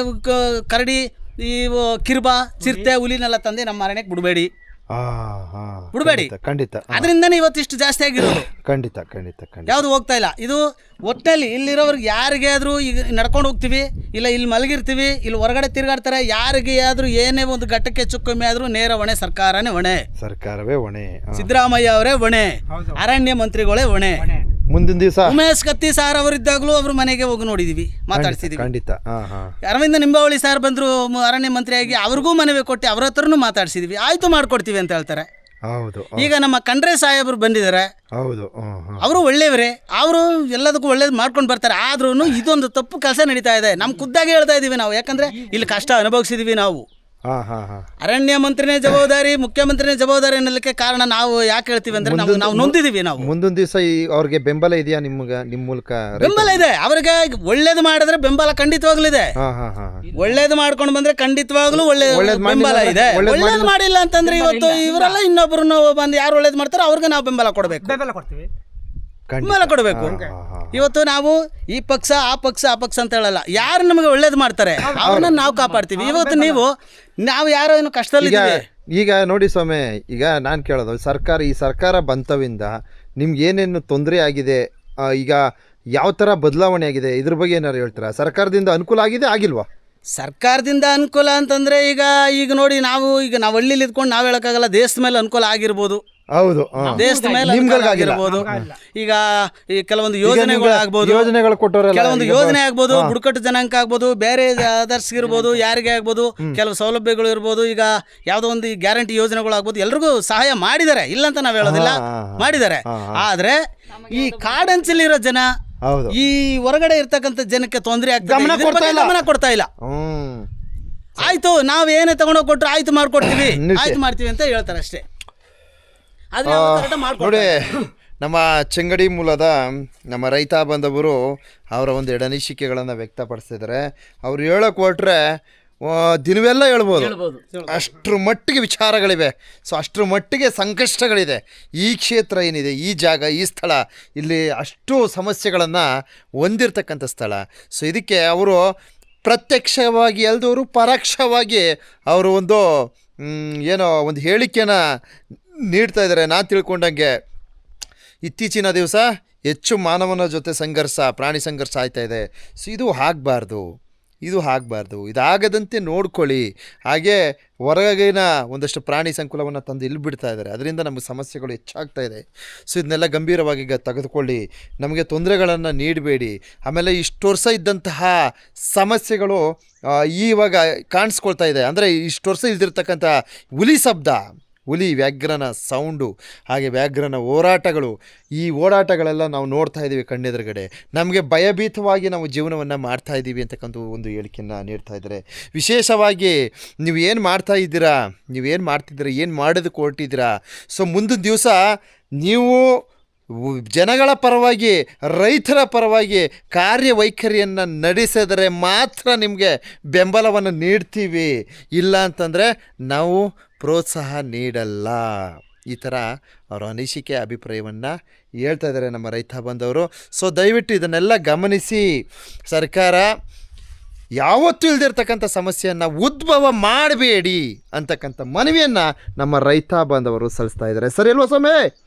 ಕರಡಿ, ಈ ಕಿರ್ಬಾ, ಚಿರತೆ, ಹುಲಿನೆಲ್ಲ ತಂದೆ ನಮ್ಮ ಅರಣ್ಯಕ್ಕೆ ಬಿಡಬೇಡಿ. ಖಂಡಿತ. ಅದರಿಂದನೇ ಇವತ್ತಿಷ್ಟು ಜಾಸ್ತಿ ಆಗಿರೋದು. ಖಂಡಿತ. ಯಾವ್ದು ಹೋಗ್ತಾ ಇಲ್ಲ. ಇದು ಒಟ್ಟಲ್ಲಿ ಇಲ್ಲಿರೋವ್ರಿಗೆ ಯಾರಿಗೆ ಆದ್ರೂ ಈಗ ನಡ್ಕೊಂಡು ಹೋಗ್ತೀವಿ, ಇಲ್ಲ ಇಲ್ಲಿ ಮಲಗಿರ್ತೀವಿ, ಇಲ್ಲಿ ಹೊರಗಡೆ ತಿರ್ಗಾಡ್ತಾರೆ, ಯಾರಿಗೆ ಆದ್ರೂ ಏನೇ ಒಂದು ಘಟ್ಟಕ್ಕೆ ಹೆಚ್ಚು ಕಮ್ಮಿ ಆದ್ರೂ ನೇರ ಹೊಣೆ ಸರ್ಕಾರವೇ ಹೊಣೆ. ಸಿದ್ದರಾಮಯ್ಯ ಅವರೇ ಹೊಣೆ, ಅರಣ್ಯ ಮಂತ್ರಿಗಳೇ ಹೊಣೆ. ಮುಂದಿನ ದಿವಸ ಉಮೇಶ್ ಕತ್ತಿ ಸಾರ್ ಅವರಿದ್ದಾಗಲೂ ಅವ್ರ ಮನೆಗೆ ಹೋಗಿ ನೋಡಿದೀವಿ, ಮಾತಾಡ್ಸಿದೀವಿ. ಖಂಡಿತ. ಅರವಿಂದ ನಿಂಬಾವಳಿ ಸಾರ್ ಬಂದ್ರು ಅರಣ್ಯ ಮಂತ್ರಿಯಾಗಿ, ಅವ್ರಿಗೂ ಮನವಿ ಕೊಟ್ಟು ಅವ್ರ ಹತ್ರನೂ ಮಾತಾಡ್ಸಿದೀವಿ. ಆಯ್ತು ಮಾಡ್ಕೊಡ್ತೀವಿ ಅಂತ ಹೇಳ್ತಾರೆ. ಈಗ ನಮ್ಮ ಖಂಡ್ರೆ ಸಾಹೇಬರು ಬಂದಿದ್ದಾರೆ, ಅವರು ಒಳ್ಳೆಯವರೇ, ಅವರು ಎಲ್ಲದಕ್ಕೂ ಒಳ್ಳೇದು ಮಾಡ್ಕೊಂಡು ಬರ್ತಾರೆ. ಆದ್ರೂ ಇದೊಂದು ತಪ್ಪು ಕೆಲಸ ನಡೀತಾ ಇದೆ. ನಮ್ಮ ಖುದ್ದಾಗಿ ಹೇಳ್ತಾ ಇದೀವಿ ನಾವು, ಯಾಕಂದ್ರೆ ಇಲ್ಲಿ ಕಷ್ಟ ಅನುಭವಿಸಿದೀವಿ ನಾವು. ಹಾಂ ಹಾಂ ಹಾಂ ಅರಣ್ಯ ಮಂತ್ರಿನೇ ಜವಾಬ್ದಾರಿ, ಮುಖ್ಯಮಂತ್ರಿನೇ ಜವಾಬ್ದಾರಿ ಅನ್ನಲಿಕ್ಕೆ ಕಾರಣ ನಾವು ಯಾಕೆ ಹೇಳ್ತೀವಿ ಅಂದ್ರೆ ನಾವು ನೊಂದಿದೀವಿ. ನಾವು ಮುಂದೊಂದು ದಿವಸ ಅವ್ರಿಗೆ ಬೆಂಬಲ ಇದೆಯಾ ನಿಮ್ಮ ಮೂಲಕ? ಬೆಂಬಲ ಇದೆ, ಅವ್ರಿಗೆ ಒಳ್ಳೇದು ಮಾಡಿದ್ರೆ ಬೆಂಬಲ ಖಂಡಿತವಾಗ್ಲೂ ಇದೆ. ಹಾಂ ಹಾಂ ಹಾಂ ಒಳ್ಳೇದು ಮಾಡ್ಕೊಂಡು ಬಂದ್ರೆ ಖಂಡಿತವಾಗ್ಲೂ ಬೆಂಬಲ ಇದೆ. ಒಳ್ಳೇದು ಮಾಡಿಲ್ಲ ಅಂತಂದ್ರೆ ಇವತ್ತು ಇವರೆಲ್ಲ ಇನ್ನೊಬ್ರು ಬಂದು ಯಾರು ಒಳ್ಳೇದು ಮಾಡ್ತಾರೋ ಅವ್ರಿಗೆ ನಾವು ಬೆಂಬಲ ಕೊಡಬೇಕು, ಬೆಂಬಲ ಕೊಡಬೇಕು. ಇವತ್ತು ನಾವು ಈ ಪಕ್ಷ ಆ ಪಕ್ಷ ಅಂತ ಹೇಳಲ್ಲ, ಯಾರು ನಮಗೆ ಒಳ್ಳೇದು ಮಾಡ್ತಾರೆ ಅವ್ರನ್ನ ನಾವು ಕಾಪಾಡ್ತೀವಿ. ಇವತ್ತು ನಾವು ಯಾರೋ ಏನು ಕಷ್ಟದಲ್ಲಿದ್ದೀವಿ. ಈಗ ನೋಡಿ ಸ್ವಾಮಿ, ಈಗ ನಾನು ಕೇಳೋದು ಈ ಸರ್ಕಾರ ಬಂತವಿಂದ ನಿಮ್ಗೆ ಏನೇನು ತೊಂದರೆ ಆಗಿದೆ, ಈಗ ಯಾವ ಥರ ಬದಲಾವಣೆ ಆಗಿದೆ, ಇದ್ರ ಬಗ್ಗೆ ಏನಾರು ಹೇಳ್ತೀರಾ? ಸರ್ಕಾರದಿಂದ ಅನುಕೂಲ ಆಗಿದೆ ಆಗಿಲ್ವಾ? ಸರ್ಕಾರದಿಂದ ಅನುಕೂಲ ಅಂತಂದ್ರೆ ಈಗ ನೋಡಿ ನಾವು ಹಳ್ಳಿಲಿ ಇದ್ಕೊಂಡು ನಾವು ಹೇಳಕ್ಕಾಗಲ್ಲ. ದೇಶದ ಮೇಲೆ ಅನುಕೂಲ ಆಗಿರ್ಬೋದು, ಹೌದು, ದೇಶದ ಮೇಲೆ ಆಗಿರ್ಬೋದು. ಈಗ ಈ ಕೆಲವೊಂದು ಯೋಜನೆಗಳಾಗ್ಬೋದು, ಯೋಜನೆಗಳು ಕೊಟ್ಟವರಲ್ಲ, ಕೆಲವೊಂದು ಯೋಜನೆ ಆಗ್ಬೋದು, ಬುಡಕಟ್ಟು ಜನಾಂಗ ಆಗ್ಬೋದು, ಬೇರೆ ಅದರ್ಸ್ ಇರ್ಬೋದು, ಯಾರಿಗೆ ಆಗ್ಬೋದು, ಕೆಲವು ಸೌಲಭ್ಯಗಳು ಇರ್ಬೋದು. ಈಗ ಯಾವುದೋ ಒಂದು ಗ್ಯಾರಂಟಿ ಯೋಜನೆಗಳಾಗ್ಬೋದು, ಎಲ್ರಿಗೂ ಸಹಾಯ ಮಾಡಿದ್ದಾರೆ, ಇಲ್ಲ ಅಂತ ನಾವು ಹೇಳೋದಿಲ್ಲ, ಮಾಡಿದ್ದಾರೆ. ಆದ್ರೆ ಈ ಕಾಡಂಚಲಿರೋ ಜನ, ಈ ಹೊರಗಡೆ ಇರ್ತಕ್ಕಂಥ ಜನಕ್ಕೆ ತೊಂದರೆ ಆಗ್ತದೆ, ಗಮನ ಕೊಡ್ತಾ ಇಲ್ಲ. ಆಯ್ತು, ನಾವ್ ಏನೇ ತಗೊಂಡೋಗಿ ಕೊಟ್ರು ಆಯ್ತು ಮಾಡ್ಕೊಡ್ತೀವಿ, ಆಯ್ತು ಮಾಡ್ತೀವಿ ಅಂತ ಹೇಳ್ತಾರೆ ಅಷ್ಟೇ. ನೋಡಿ, ನಮ್ಮ ಚೆಂಗಡಿ ಮೂಲದ ನಮ್ಮ ರೈತ ಬಾಂಧವರು ಅವರ ಒಂದು ಎಡನಿಸಿಕೆಗಳನ್ನು ವ್ಯಕ್ತಪಡಿಸ್ತಿದ್ದಾರೆ. ಅವ್ರು ಹೇಳೋಕೆ ಹೊರಟ್ರೆ ದಿನವೆಲ್ಲ ಹೇಳ್ಬೋದು, ಅಷ್ಟರ ಮಟ್ಟಿಗೆ ವಿಚಾರಗಳಿವೆ. ಸೊ ಅಷ್ಟರ ಮಟ್ಟಿಗೆ ಸಂಕಷ್ಟಗಳಿದೆ. ಈ ಕ್ಷೇತ್ರ ಏನಿದೆ, ಈ ಜಾಗ, ಈ ಸ್ಥಳ, ಇಲ್ಲಿ ಅಷ್ಟು ಸಮಸ್ಯೆಗಳನ್ನು ಹೊಂದಿರತಕ್ಕಂಥ ಸ್ಥಳ. ಸೊ ಇದಕ್ಕೆ ಅವರು ಪ್ರತ್ಯಕ್ಷವಾಗಿ ಅಲ್ದವರು ಪರೋಕ್ಷವಾಗಿ ಅವರು ಏನೋ ಒಂದು ಹೇಳಿಕೆನ ನೀಡ್ತಾ ಇದ್ದಾರೆ. ನಾನು ತಿಳ್ಕೊಂಡಂಗೆ ಇತ್ತೀಚಿನ ದಿವಸ ಹೆಚ್ಚು ಮಾನವನ ಜೊತೆ ಪ್ರಾಣಿ ಸಂಘರ್ಷ ಆಯ್ತಾ ಇದೆ. ಸೊ ಇದು ಆಗಬಾರ್ದು, ಇದಾಗದಂತೆ ನೋಡ್ಕೊಳ್ಳಿ. ಹಾಗೆ ಹೊರಗಿನ ಒಂದಷ್ಟು ಪ್ರಾಣಿ ಸಂಕುಲವನ್ನು ತಂದು ಇಲ್ಲಿ ಬಿಡ್ತಾ ಇದ್ದಾರೆ, ಅದರಿಂದ ನಮಗೆ ಸಮಸ್ಯೆಗಳು ಹೆಚ್ಚಾಗ್ತಾ ಇದೆ. ಸೊ ಇದನ್ನೆಲ್ಲ ಗಂಭೀರವಾಗಿ ತೆಗೆದುಕೊಳ್ಳಿ, ನಮಗೆ ತೊಂದರೆಗಳನ್ನು ನೀಡಬೇಡಿ. ಆಮೇಲೆ ಇಷ್ಟು ವರ್ಷ ಇದ್ದಂತಹ ಸಮಸ್ಯೆಗಳು ಇವಾಗ ಕಾಣಿಸ್ಕೊಳ್ತಾ ಇದೆ. ಅಂದರೆ ಇಷ್ಟು ವರ್ಷ ಇಲ್ದಿರ್ತಕ್ಕಂಥ ಹುಲಿ ಶಬ್ದ, ಹುಲಿ ವ್ಯಾಘ್ರನ ಸೌಂಡು, ಹಾಗೆ ವ್ಯಾಘ್ರನ ಹೋರಾಟಗಳು, ಈ ಓಡಾಟಗಳೆಲ್ಲ ನಾವು ನೋಡ್ತಾ ಇದ್ದೀವಿ ಕಣ್ಣೆದುರುಗಡೆ. ನಮಗೆ ಭಯಭೀತವಾಗಿ ನಾವು ಜೀವನವನ್ನು ಮಾಡ್ತಾ ಇದ್ದೀವಿ ಅಂತಕ್ಕಂಥ ಒಂದು ಹೇಳಿಕೆಯನ್ನು ನೀಡ್ತಾ ಇದ್ದಾರೆ. ವಿಶೇಷವಾಗಿ ನೀವು ಏನು ಮಾಡ್ತಿದ್ದೀರಾ, ಏನು ಮಾಡೋದಕ್ಕೆ ಹೊರಟಿದ್ದೀರಾ? ಸೊ ಮುಂದಿನ ದಿವಸ ನೀವು ಜನಗಳ ಪರವಾಗಿ, ರೈತರ ಪರವಾಗಿ ಕಾರ್ಯವೈಖರಿಯನ್ನು ನಡೆಸಿದರೆ ಮಾತ್ರ ನಿಮಗೆ ಬೆಂಬಲವನ್ನು ನೀಡ್ತೀವಿ, ಇಲ್ಲ ಅಂತಂದರೆ ನಾವು ಪ್ರೋತ್ಸಾಹ ನೀಡಲ್ಲ. ಈ ಥರ ಅವರ ಅನಿಸಿಕೆ, ಅಭಿಪ್ರಾಯವನ್ನು ಹೇಳ್ತಾ ಇದ್ದಾರೆ ನಮ್ಮ ರೈತ ಬಂದವರು. ಸೊ ದಯವಿಟ್ಟು ಇದನ್ನೆಲ್ಲ ಗಮನಿಸಿ, ಸರ್ಕಾರ ಯಾವತ್ತೂ ಇಲ್ದಿರ್ತಕ್ಕಂಥ ಸಮಸ್ಯೆಯನ್ನು ಉದ್ಭವ ಮಾಡಬೇಡಿ ಅಂತಕ್ಕಂಥ ಮನವಿಯನ್ನು ನಮ್ಮ ರೈತ ಬಾಂಧವರು ಸಲ್ಲಿಸ್ತಾ ಇದ್ದಾರೆ. ಸರಿ ಅಲ್ವಾ ಸ್ವಾಮಿ?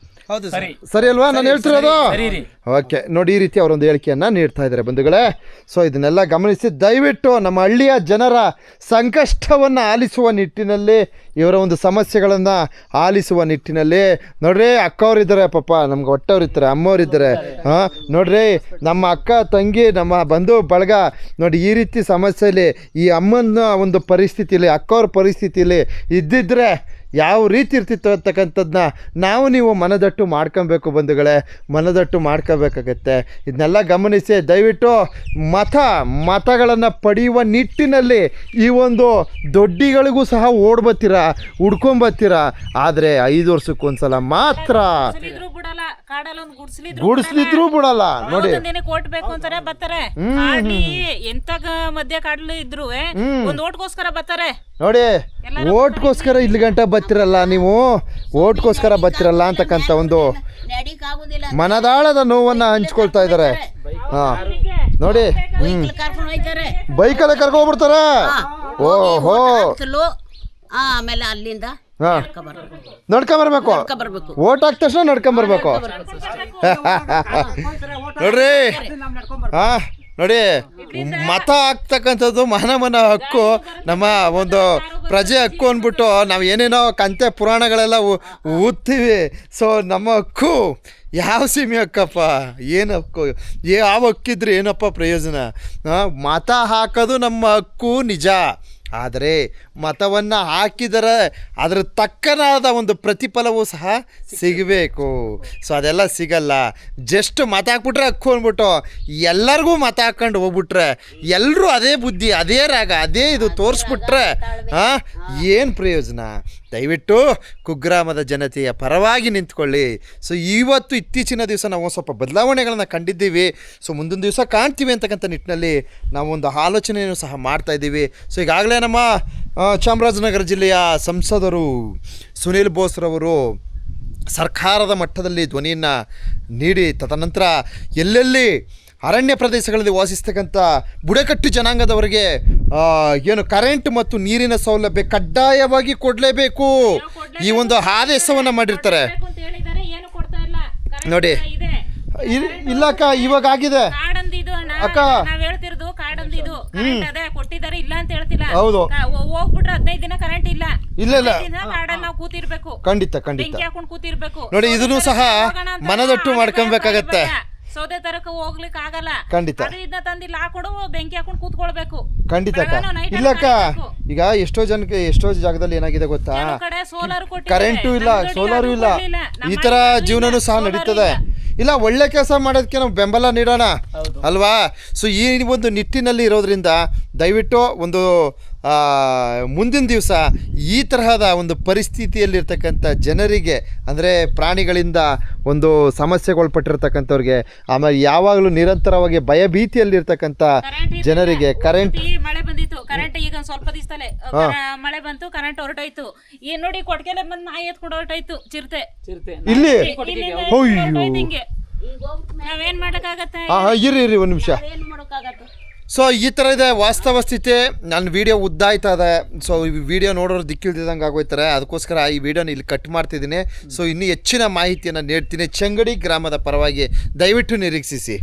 ಹೌದು ಸರಿ ಅಲ್ವಾ ನಾನು ಹೇಳ್ತಿರೋದು? ಓಕೆ, ನೋಡಿ, ಈ ರೀತಿ ಅವರೊಂದು ಹೇಳಿಕೆಯನ್ನು ನೀಡ್ತಾ ಇದ್ದಾರೆ ಬಂಧುಗಳೇ. ಸೊ ಇದನ್ನೆಲ್ಲ ಗಮನಿಸಿ ದಯವಿಟ್ಟು ನಮ್ಮ ಹಳ್ಳಿಯ ಜನರ ಸಂಕಷ್ಟವನ್ನು ಆಲಿಸುವ ನಿಟ್ಟಿನಲ್ಲಿ, ಇವರ ಒಂದು ಸಮಸ್ಯೆಗಳನ್ನು ಆಲಿಸುವ ನಿಟ್ಟಿನಲ್ಲಿ ನೋಡ್ರಿ, ಅಕ್ಕವ್ರಿದ್ದಾರೆ, ಪಾಪ ನಮ್ಗೆ ಹೊಟ್ಟವ್ರಿರ್ತಾರೆ, ಅಮ್ಮವ್ರಿದ್ದಾರೆ. ನೋಡ್ರಿ, ನಮ್ಮ ಅಕ್ಕ ತಂಗಿ, ನಮ್ಮ ಬಂಧು ಬಳಗ ನೋಡಿ, ಈ ರೀತಿ ಸಮಸ್ಯೆಯಲ್ಲಿ ಈ ಅಮ್ಮನ ಒಂದು ಪರಿಸ್ಥಿತಿಯಲ್ಲಿ, ಅಕ್ಕವ್ರ ಪರಿಸ್ಥಿತಿಯಲ್ಲಿ ಇದ್ದಿದ್ರೆ ಯಾವ ರೀತಿ ಇರ್ತಿತ್ತು ಅಂತಕ್ಕಂಥದ್ದನ್ನ ನೀವು ಮನದಟ್ಟು ಮಾಡ್ಕೊಬೇಕು ಬಂಧುಗಳೇ, ಮನದಟ್ಟು ಮಾಡ್ಕೋಬೇಕಾಗತ್ತೆ. ಇದನ್ನೆಲ್ಲ ಗಮನಿಸಿ ದಯವಿಟ್ಟು ಮತಗಳನ್ನು ಪಡೆಯುವ ನಿಟ್ಟಿನಲ್ಲಿ ಈ ಒಂದು ದೊಡ್ಡಿಗಳಿಗೂ ಸಹ ಹುಡ್ಕೊಂಬತ್ತೀರಾ. ಆದರೆ 5 ವರ್ಷಕ್ಕೊಂದ್ಸಲ ಮಾತ್ರ ಗುಡಿಸ್ಲಿದ್ರು ಬಿಡಲ್ಲ. ನೋಡಿ, ಕೊಟ್ಬೇಕು ಅಂತಾರೆ, ಬರ್ತಾರೆ. ಎಂತ ಮಧ್ಯ ಕಾಡ್ಲು ಇದ್ರು ಒಂದ್ ಓಟ್ಗೋಸ್ಕರ ಬರ್ತಾರೆ. ನೋಡಿ, ಓಟ್ಗೋಸ್ಕರ ಇಲ್ಲಿ ಗಂಟ ಬರ್ತಿರಲ್ಲ ನೀವು, ಓಟ್ಗೋಸ್ಕರ ಬರ್ತಿರಲ್ಲ ಅಂತಕ್ಕಂಥ ಒಂದು ಮನದಾಳದ ನೋವನ್ನು ಹಂಚ್ಕೊಳ್ತಾ ಇದ್ದಾರೆ. ನೋಡಿ, ಬೈಕಲ್ಲೇ ಕರ್ಕೊಂಡ್ಬಿಡ್ತಾರೆ. ಓಹೋ, ಆಮೇಲೆ ಅಲ್ಲಿಂದ ನಡ್ಕೊಂಬರ್ಬೇಕು, ಓಟ್ ಹಾಕಿದ ತಕ್ಷಣ ನಡ್ಕೊಂಬರ್ಬೇಕು. ನೋಡ್ರಿ, ನೋಡಿ, ಮತ ಹಾಕ್ತಕ್ಕಂಥದ್ದು ಮಾನವನ ಹಕ್ಕು, ನಮ್ಮ ಒಂದು ಪ್ರಜೆ ಹಕ್ಕು ಅಂದ್ಬಿಟ್ಟು ನಾವು ಏನೇನೋ ಕಂತೆ ಪುರಾಣಗಳೆಲ್ಲ ಓದ್ತೀವಿ. ಸೊ ನಮ್ಮ ಹಕ್ಕು ಯಾವ ಸೀಮೆ ಹಕ್ಕಪ್ಪ, ಏನು ಹಕ್ಕು, ಯಾವ ಹಕ್ಕಿದ್ರೆ ಏನಪ್ಪ ಪ್ರಯೋಜನ? ಮತ ಹಾಕೋದು ನಮ್ಮ ಹಕ್ಕು ನಿಜ, ಆದರೆ ಮತವನ್ನು ಹಾಕಿದರೆ ಅದರ ತಕ್ಕನಾದ ಒಂದು ಪ್ರತಿಫಲವೂ ಸಹ ಸಿಗಬೇಕು. ಸೊ ಅದೆಲ್ಲ ಸಿಗಲ್ಲ. ಜಸ್ಟ್ ಮತ ಹಾಕ್ಬಿಟ್ರೆ ಹಕ್ಕು ಅಂದ್ಬಿಟ್ಟು ಎಲ್ಲರಿಗೂ ಮತ ಹಾಕ್ಕೊಂಡು ಹೋಗ್ಬಿಟ್ರೆ ಎಲ್ಲರೂ ಅದೇ ಬುದ್ಧಿ, ಅದೇ ರಾಗ, ಅದೇ ಇದು ತೋರಿಸ್ಬಿಟ್ರೆ ಏನು ಪ್ರಯೋಜನ? ದಯವಿಟ್ಟು ಕುಗ್ರಾಮದ ಜನತೆಯ ಪರವಾಗಿ ನಿಂತ್ಕೊಳ್ಳಿ. ಸೊ ಇವತ್ತು ಇತ್ತೀಚಿನ ದಿವಸ ನಾವು ಸ್ವಲ್ಪ ಬದಲಾವಣೆಗಳನ್ನು ಕಂಡಿದ್ದೀವಿ. ಸೊ ಮುಂದೊಂದು ದಿವಸ ಕಾಣ್ತೀವಿ ಅಂತಕ್ಕಂಥ ನಿಟ್ಟಿನಲ್ಲಿ ನಾವು ಒಂದು ಆಲೋಚನೆಯನ್ನು ಸಹ ಮಾಡ್ತಾಯಿದ್ದೀವಿ. ಸೊ ಈಗಾಗಲೇ ನಮ್ಮ ಚಾಮರಾಜನಗರ ಜಿಲ್ಲೆಯ ಸಂಸದರು ಸುನೀಲ್ ಬೋಸ್ರವರು ಸರ್ಕಾರದ ಮಟ್ಟದಲ್ಲಿ ಧ್ವನಿಯನ್ನು ನೀಡಿ ತದನಂತರ ಎಲ್ಲೆಲ್ಲಿ ಅರಣ್ಯ ಪ್ರದೇಶಗಳಲ್ಲಿ ವಾಸಿಸ್ತಕ್ಕಂಥ ಬುಡಕಟ್ಟು ಜನಾಂಗದವರಿಗೆ ಏನು ಕರೆಂಟ್ ಮತ್ತು ನೀರಿನ ಸೌಲಭ್ಯ ಕಡ್ಡಾಯವಾಗಿ ಕೊಡಲೇಬೇಕು ಈ ಒಂದು ಆದೇಶವನ್ನು ಮಾಡಿರ್ತಾರೆ ನೋಡಿ. ಇಲ್ಲಕ್ಕ ಇವಾಗ ಆಗಿದೆ ಅಕ್ಕ, ನಾವ್ ಹೇಳ್ತಿರೋದು ಕಾಡಂದಿದು ಅದೇ ಕೊಟ್ಟಿದ್ದಾರೆ, ಇಲ್ಲ ಅಂತ ಹೇಳ್ತಿಲ್ಲ. ಹೌದು, ಹೋಗ್ಬಿಟ್ರೆ 15 ದಿನ ಕರೆಂಟ್ ಇಲ್ಲ. ಕಾಡಲ್ಲಿ ನಾವು ಕೂತಿರ್ಬೇಕು, ಖಂಡಿತ ಖಂಡಿತ ಬೆಂಕಿ ಹಾಕೊಂಡು ಕೂತಿರ್ಬೇಕು ನೋಡಿ. ಇದನ್ನು ಸಹ ಮನದಟ್ಟು ಮಾಡ್ಕೊಬೇಕಾಗತ್ತೆ. ಸೌದೆ ತರಕ ಹೋಗ್ಲಿಕ್ಕೆ ಆಗಲ್ಲ. ಖಂಡಿತ ಇದನ್ನ ತಂದಿಲ್ಲ ಹಾಕೊಂಡು ಬೆಂಕಿ ಹಾಕೊಂಡು ಕೂತ್ಕೊಳ್ಬೇಕು. ಖಂಡಿತ ಇಲ್ಲಕ್ಕ. ಈಗ ಎಷ್ಟೋ ಜನಕ್ಕೆ ಎಷ್ಟೋ ಜಾಗದಲ್ಲಿ ಏನಾಗಿದೆ ಗೊತ್ತಾ, ಕರೆಂಟು ಇಲ್ಲ, ಸೋಲಾರು ಇಲ್ಲ, ಈ ತರ ಜೀವನನೂ ಸಹ ನಡೀತದೆ. ಇಲ್ಲ, ಒಳ್ಳೆ ಕೆಲಸ ಮಾಡೋದಕ್ಕೆ ನಾವು ಬೆಂಬಲ ನೀಡೋಣ ಅಲ್ವಾ? ಸೊ ಈ ಒಂದು ನಿಟ್ಟಿನಲ್ಲಿ ಇರೋದ್ರಿಂದ ದಯವಿಟ್ಟು ಒಂದು ಮುಂದಿನ ದಿವಸ ಈ ತರಹದ ಒಂದು ಪರಿಸ್ಥಿತಿಯಲ್ಲಿರ್ತಕ್ಕಂಥ ಜನರಿಗೆ, ಅಂದರೆ ಪ್ರಾಣಿಗಳಿಂದ ಒಂದು ಸಮಸ್ಯೆಗೊಳಪಟ್ಟಿರ್ತಕ್ಕಂಥವ್ರಿಗೆ, ಆಮೇಲೆ ಯಾವಾಗಲೂ ನಿರಂತರವಾಗಿ ಭಯಭೀತಿಯಲ್ಲಿರ್ತಕ್ಕಂಥ ಜನರಿಗೆ ಕರೆಂಟ್ ಮಳೆ ಬಂದಿತ್ತು. ಕರೆಂಟ್ ಈಗ ಸ್ವಲ್ಪ ದಿವಸದಲ್ಲೇ ಮಳೆ ಬಂತು, ಕರೆಂಟ್ ಹೊರಟೋಯ್ತು. ಈ ನೋಡಿ ಕೊಟ್ಗೆಲೆ ಬಂದು ನಾಯಿ ಎತ್ಕೊಂಡು ಹೊರಟೋಯ್ತು ಚಿರತೆ. ಇಲ್ಲಿ ನಾವೇನ್ ಮಾಡಕ್ಕಾಗತ್ತೆ? ಇರಿ ಒಂದು ನಿಮಿಷ. ಸೊ ಈ ಥರ ಇದೆ ವಾಸ್ತವ ಸ್ಥಿತಿ. ನನ್ನ ವಿಡಿಯೋ ಉದ್ದಾಯ್ತಾ ಇದೆ. ಸೊ ಈ ವಿಡಿಯೋ ನೋಡೋರು ದಿಕ್ಕಿಲ್ದಿದ್ದಂಗೆ ಆಗೋಯ್ತಾರೆ. ಅದಕ್ಕೋಸ್ಕರ ಈ ವಿಡಿಯೋನ ಇಲ್ಲಿ ಕಟ್ ಮಾಡ್ತಿದ್ದೀನಿ. ಸೊ ಇನ್ನೂ ಹೆಚ್ಚಿನ ಮಾಹಿತಿಯನ್ನು ನೀಡ್ತೀನಿ ಚಂಗಡಿ ಗ್ರಾಮದ ಪರವಾಗಿ. ದಯವಿಟ್ಟು ನಿರೀಕ್ಷಿಸಿ.